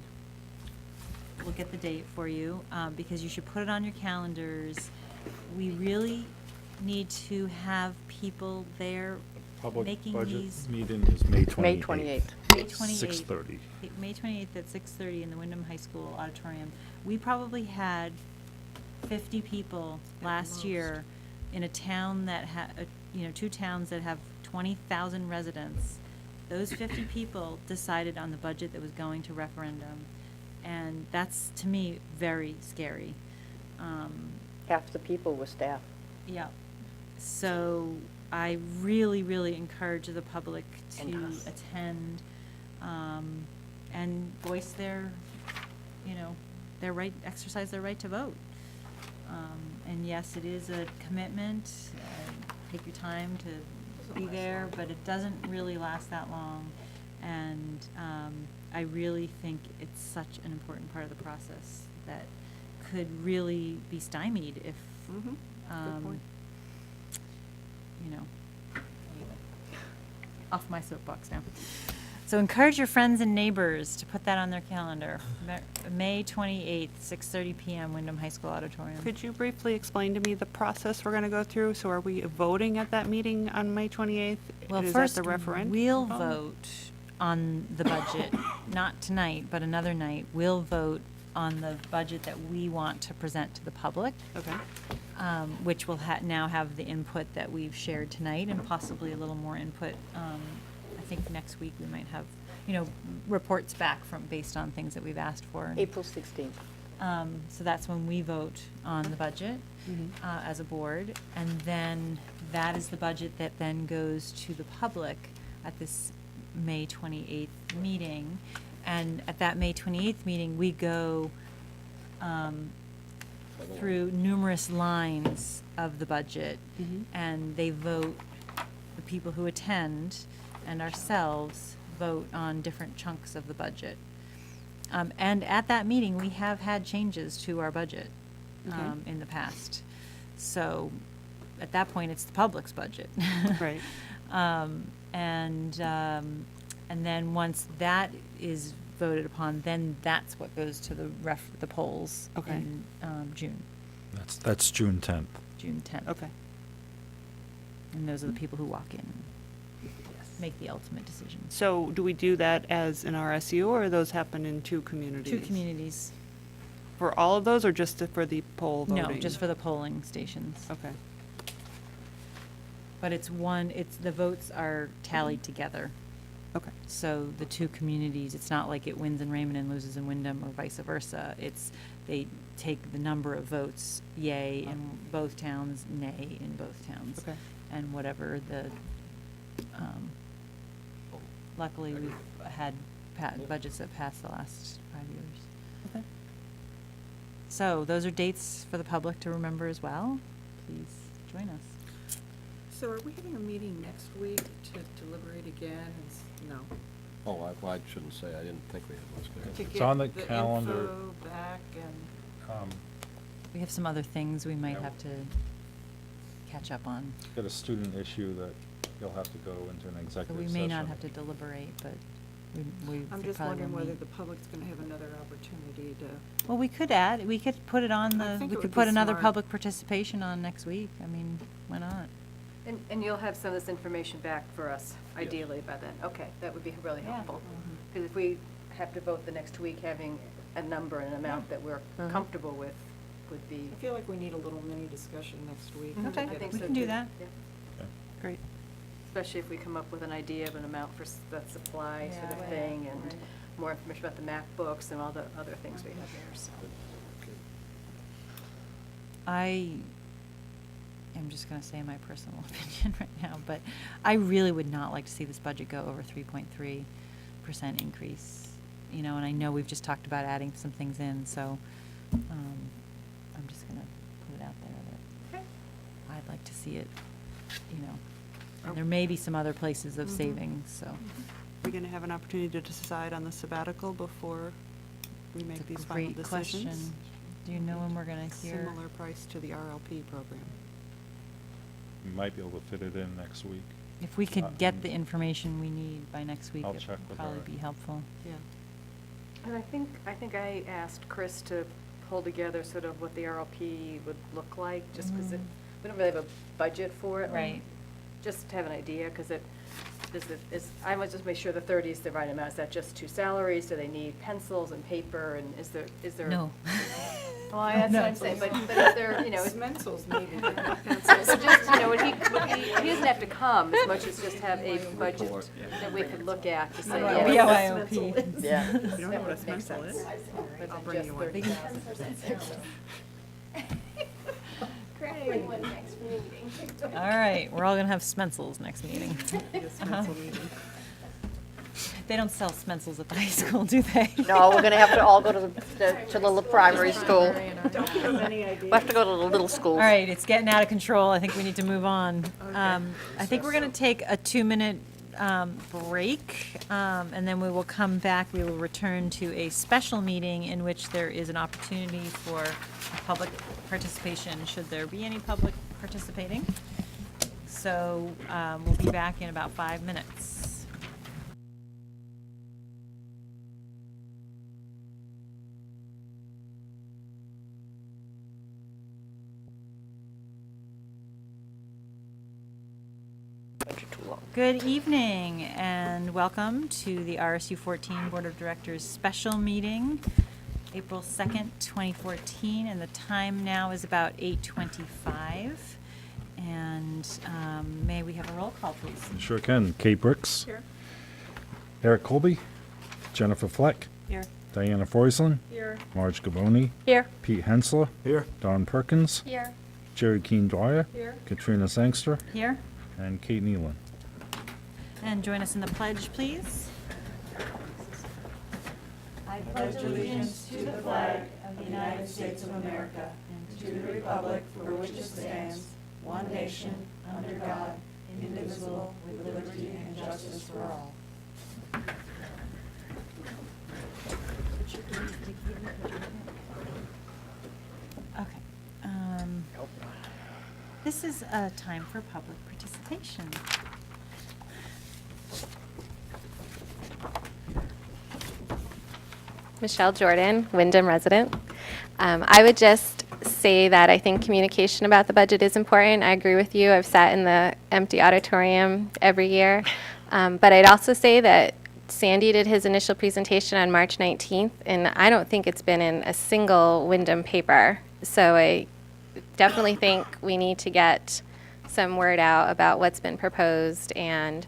we'll get the date for you, because you should put it on your calendars. We really need to have people there Public making budget these. meeting is May 28th. May 28th. May 28th. 6:30. May 28th at 6:30 in the Wyndham High School auditorium. We probably had 50 people last year in a town that two towns that have 20,000 residents. Those 50 people decided on the budget that was going to referendum. And that's, to me, very scary. Half the people were staff. Yeah. So I really, really encourage the public to And us. attend and voice their, their right, exercise their right to vote. And yes, it is a commitment. Take your time to be there, but it doesn't really last that long. And I really think it's such an important part of the process that could really be stymied if, Good point. off my soapbox now. So encourage your friends and neighbors to put that on their calendar. May 28th, 6:30 PM, Wyndham High School Auditorium. Could you briefly explain to me the process we're going to go through? So are we voting at that meeting on May 28th? Well, Is that first, the referendum? we'll vote on the budget, not tonight, but another night. We'll vote on the budget that we want to present to the public. Okay. Which will now have the input that we've shared tonight and possibly a little more input. I think next week we might have, reports back based on things that we've asked for. And, April 16th. so that's when we vote on the budget as a board. And then that is the budget that then goes to the public at this May 28th meeting. And at that May 28th meeting, we go through numerous lines of the budget, and they vote, the people who attend and ourselves vote on different chunks of the budget. And at that meeting, we have had changes to our budget in the past. So at that point, it's the public's budget. Right. And then once that is voted upon, then that's what goes to the polls Okay. in June, That's June 10th. June 10th. Okay. And those are the people who walk in and make the ultimate decisions. So do we do that as an RSU, or those happen in two communities? Two communities. For all of those, or just for the poll voting? No, just for the polling stations. Okay. But the votes are tallied together. Okay. So the two communities, it's not like it wins in Raymond and loses in Wyndham or vice versa. They take the number of votes yay in both towns, nay in both towns. Okay. And whatever luckily we've had budgets that passed the last 5 years. Okay. So those are dates for the public to remember as well. Please join us. So are we having a meeting next week to deliberate again? No. Oh, I shouldn't say, I didn't think we had one To scheduled. get on the calendar. info back and, We have some other things we might Yeah. have to catch up on. Got a student issue that you'll have to go into an So executive we session. may not have to deliberate, but we I'm could just probably wondering will whether meet. the public's gonna have another opportunity to, Well, we could put it on I think we it could would put be another smart. public participation on next week. I mean, why not? And you'll have some of this information back for us ideally by then. Okay, that would be really Yeah. helpful. Because if we have to vote the next week, having a number and an amount that we're comfortable with would be. I feel like we need a little mini discussion next week. to Okay, get I think we so can do too. that. Yeah. Okay. Great. Especially if we come up with an idea of an amount for that supply sort of Yeah. thing, and Right. more information about the MacBooks and all the other things we have here, so. I am just going to say my personal opinion right now, but I really would not like to see this budget go over 3.3% increase. You know, and I know we've just talked about adding some things in, so I'm just going to put it out there that I'd like to see it, you know. And there may be some other places of savings, so. We're going to have an opportunity to decide on the sabbatical before we make It's a these final great question. decisions. Do you know when we're going to hear? Similar price to the RLP program. We might be able to fit it in next week. If we could get the information we need by next week, I'll it check would with probably her. be helpful. Yeah. And I think I asked Chris to pull together sort of what the RLP would look like, just because we don't really have a budget for it. Right. Just to have an idea, because I must just make sure the 30 is the right amount. Is that just 2 salaries? Do they need pencils and paper, and is there? No. Well, that's what I'm saying, but is there, you know, Pencils maybe, but not so pencils. just, you know, he doesn't have to come as much as just have a budget that we could look at to say, yes. BYOP. Yeah. You don't know that what a would make pencil sense. is? But I'll then bring just you one. 30,000. Bring one next meeting. All right, we're all going to have Smencils next meeting. Yes, pencil meeting. They don't sell Smencils at the high school, do they? No, we're gonna have to all go to the little primary school. Don't give them any idea. We'll have to go to the little schools. All right, it's getting out of control. I think we need to move on. I think we're going to take a 2-minute break, and then we will come back. We will return to a special meeting in which there is an opportunity for public participation, should there be any public participating. So we'll be back in about 5 minutes. Good evening and welcome to the RSU 14 Board of Directors special meeting, April 2nd, 2014, and the time now is about 8:25. And may we have a roll call, please? Sure can. Kate Brooks. Here. Eric Colby. Jennifer Fleck. Here. Diana Foisland. Here. Marge Gaboni. Here. Pete Hensler. Here. Don Perkins. Here. Jerry Keen Dwyer. Here. Katrina Sangster. Here. And Kate Nealon. And join us in the pledge, please. I pledge allegiance to the flag of the United States of America and to the republic for which it stands, one nation, under God, indivisible, with liberty and justice for all. Okay. This is a time for public participation. Michelle Jordan, Wyndham resident. I would just say that I think communication about the budget is important. I agree with you. I've sat in the empty auditorium every year. But I'd also say that Sandy did his initial presentation on March 19th, and I don't think it's been in a single Wyndham paper. So I definitely think we need to get some word out about what's been proposed. And,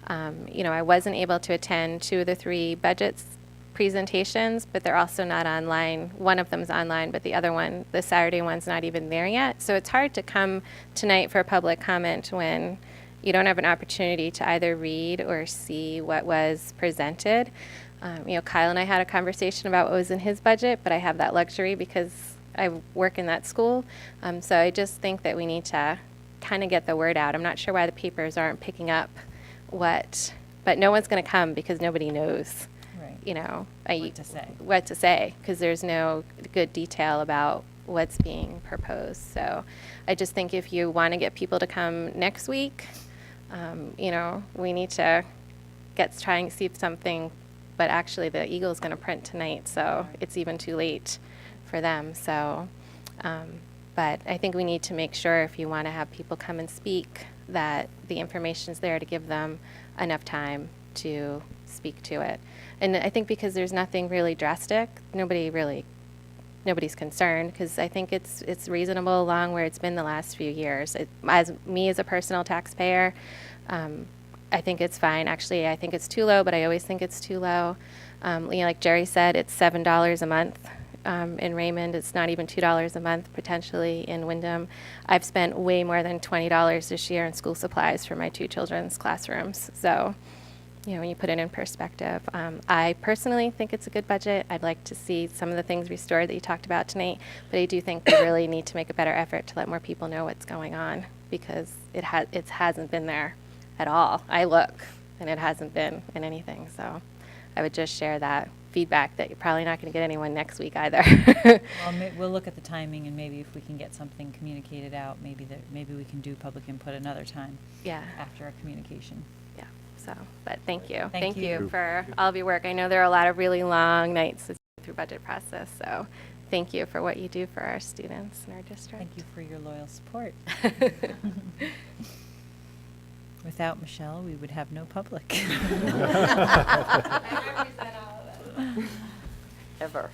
I wasn't able to attend 2 of the 3 budgets presentations, but they're also not online. One of them's online, but the other one, the Saturday one's not even there yet. So it's hard to come tonight for a public comment when you don't have an opportunity to either read or see what was presented. Kyle and I had a conversation about what was in his budget, but I have that luxury because I work in that school. So I just think that we need to kind of get the word out. I'm not sure why the papers aren't picking up but no one's going to come because nobody knows, Right. what to say, because there's no good detail about what's being proposed. So I just think if you want to get people to come next week, we need to try and see if something, but actually the Eagle's going to print tonight, so it's even too late for them. So, but I think we need to make sure if you want to have people come and speak, that the information's there to give them enough time to speak to it. And I think because there's nothing really drastic, nobody's concerned, because I think it's reasonable along where it's been the last few years. As a personal taxpayer, I think it's fine. Actually, I think it's too low, but I always think it's too low. Like Jerry said, it's $7 a month. In Raymond, it's not even $2 a month potentially in Wyndham. I've spent way more than $20 this year in school supplies for my 2 children's classrooms. So, when you put it in perspective, I personally think it's a good budget. I'd like to see some of the things restored that you talked about tonight, but I do think we really need to make a better effort to let more people know what's going on, because it hasn't been there at all. I look, and it hasn't been in anything. So I would just share that feedback that you're probably not going to get anyone next week either. Well, we'll look at the timing, and maybe if we can get something communicated out, maybe we can do public input another time. Yeah. After our communication. Yeah. So, but thank you. Thank you. For all of your work. I know there are a lot of really long nights through budget process, so thank you for what you do for our students in our district. Thank you for your loyal support. Without Michelle, we would have no public. Ever.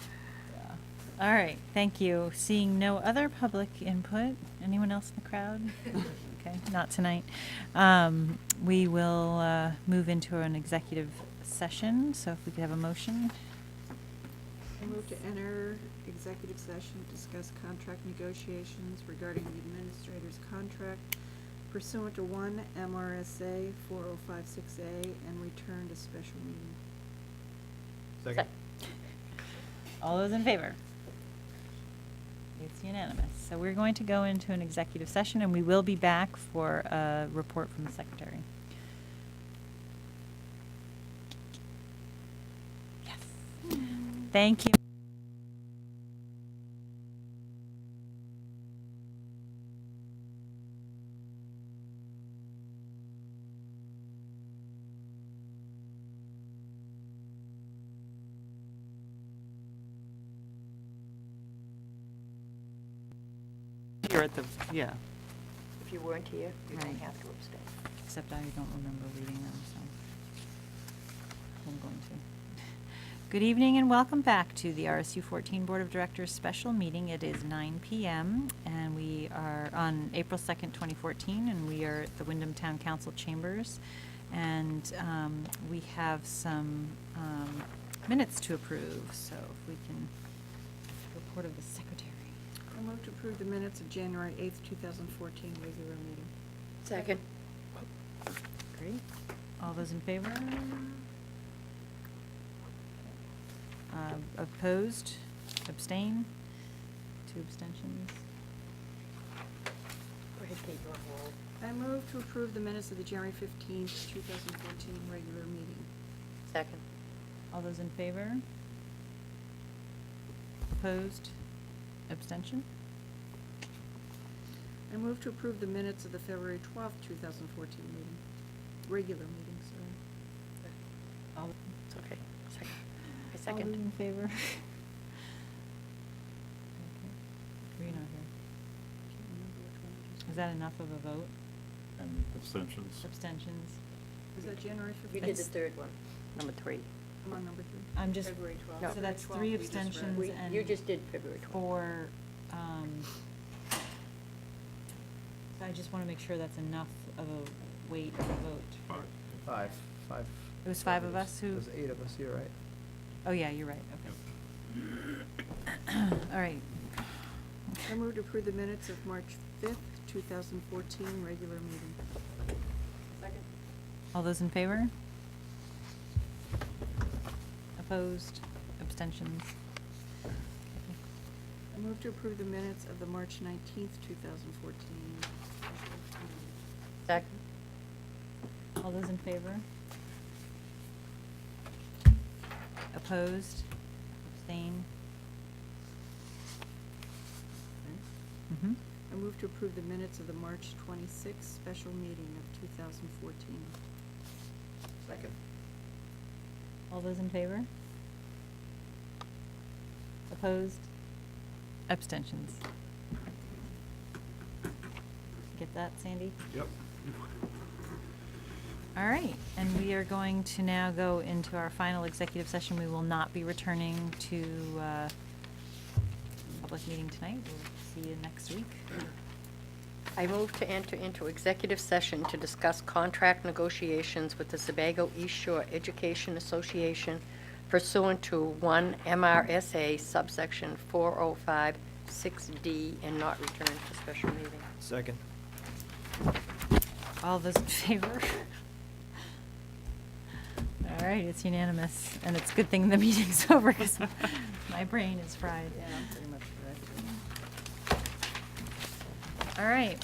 All right, thank you. Seeing no other public input, anyone else in the crowd? Okay, not tonight. We will move into an executive session, so if we could have a motion. I move to enter executive session, discuss contract negotiations regarding the administrator's contract pursuant to 1 MRSA 4056A, and return to special meeting. Second. All those in favor? It's unanimous. So we're going to go into an executive session, and we will be back for a report from the secretary. Yes. Thank you. You're at the, yeah. If you weren't here, you don't Right. have to abstain. Except I don't remember reading them, so I'm going to. Good evening and welcome back to the RSU 14 Board of Directors special meeting. It is 9 p.m. and we are on April 2nd, 2014, and we are at the Wyndham Town Council chambers. And we have some minutes to approve, so if we can, report of the secretary. I move to approve the minutes of January 8th, 2014 regular meeting. Second. Great. All those in favor? Opposed? Abstain? 2 abstentions? Go ahead, Kate, you're on roll. I move to approve the minutes of the January 15th, 2014 regular meeting. Second. All those in favor? Opposed? Abstention? I move to approve the minutes of the February 12th, 2014 meeting, regular meeting, sorry. All, It's okay. Second. I all those second. in favor? Okay. Three not here. Can't remember which one I just. Is that enough of a vote? And abstentions. Abstentions? Was that January 15th? You did the third one, number 3. I'm on number 3. I'm just, February 12th. No. so that's February 3 12th we just read. abstentions and. You just did February 12th. 4, I just want to make sure that's enough of a weight of a vote. Five. It was 5 of us who, There's 8 of us, you're right. oh yeah, you're right, okay. All right, I move to approve the minutes of March 5th, 2014, regular meeting. Second. all those in favor? Opposed, abstentions? I move to approve the minutes of the March 19th, 2014. Second. All those in favor? Opposed, abstain? Mm-hmm. I move to approve the minutes of the March 26th special meeting of 2014. Second. All those in favor? Opposed? Abstentions? Get that, Sandy? Yep. All right, and we are going to now go into our final executive session. We will not be returning to public meeting tonight. We'll see you next week. I move to enter into executive session to discuss contract negotiations with the Sebago East Shore Education Association pursuant to 1 MRSA subsection 405-6D and not return to special meeting. Second. All those in favor? All right, it's unanimous, and it's a good thing the meeting's over, because my brain is fried. Yeah, I'm pretty much correct. All right,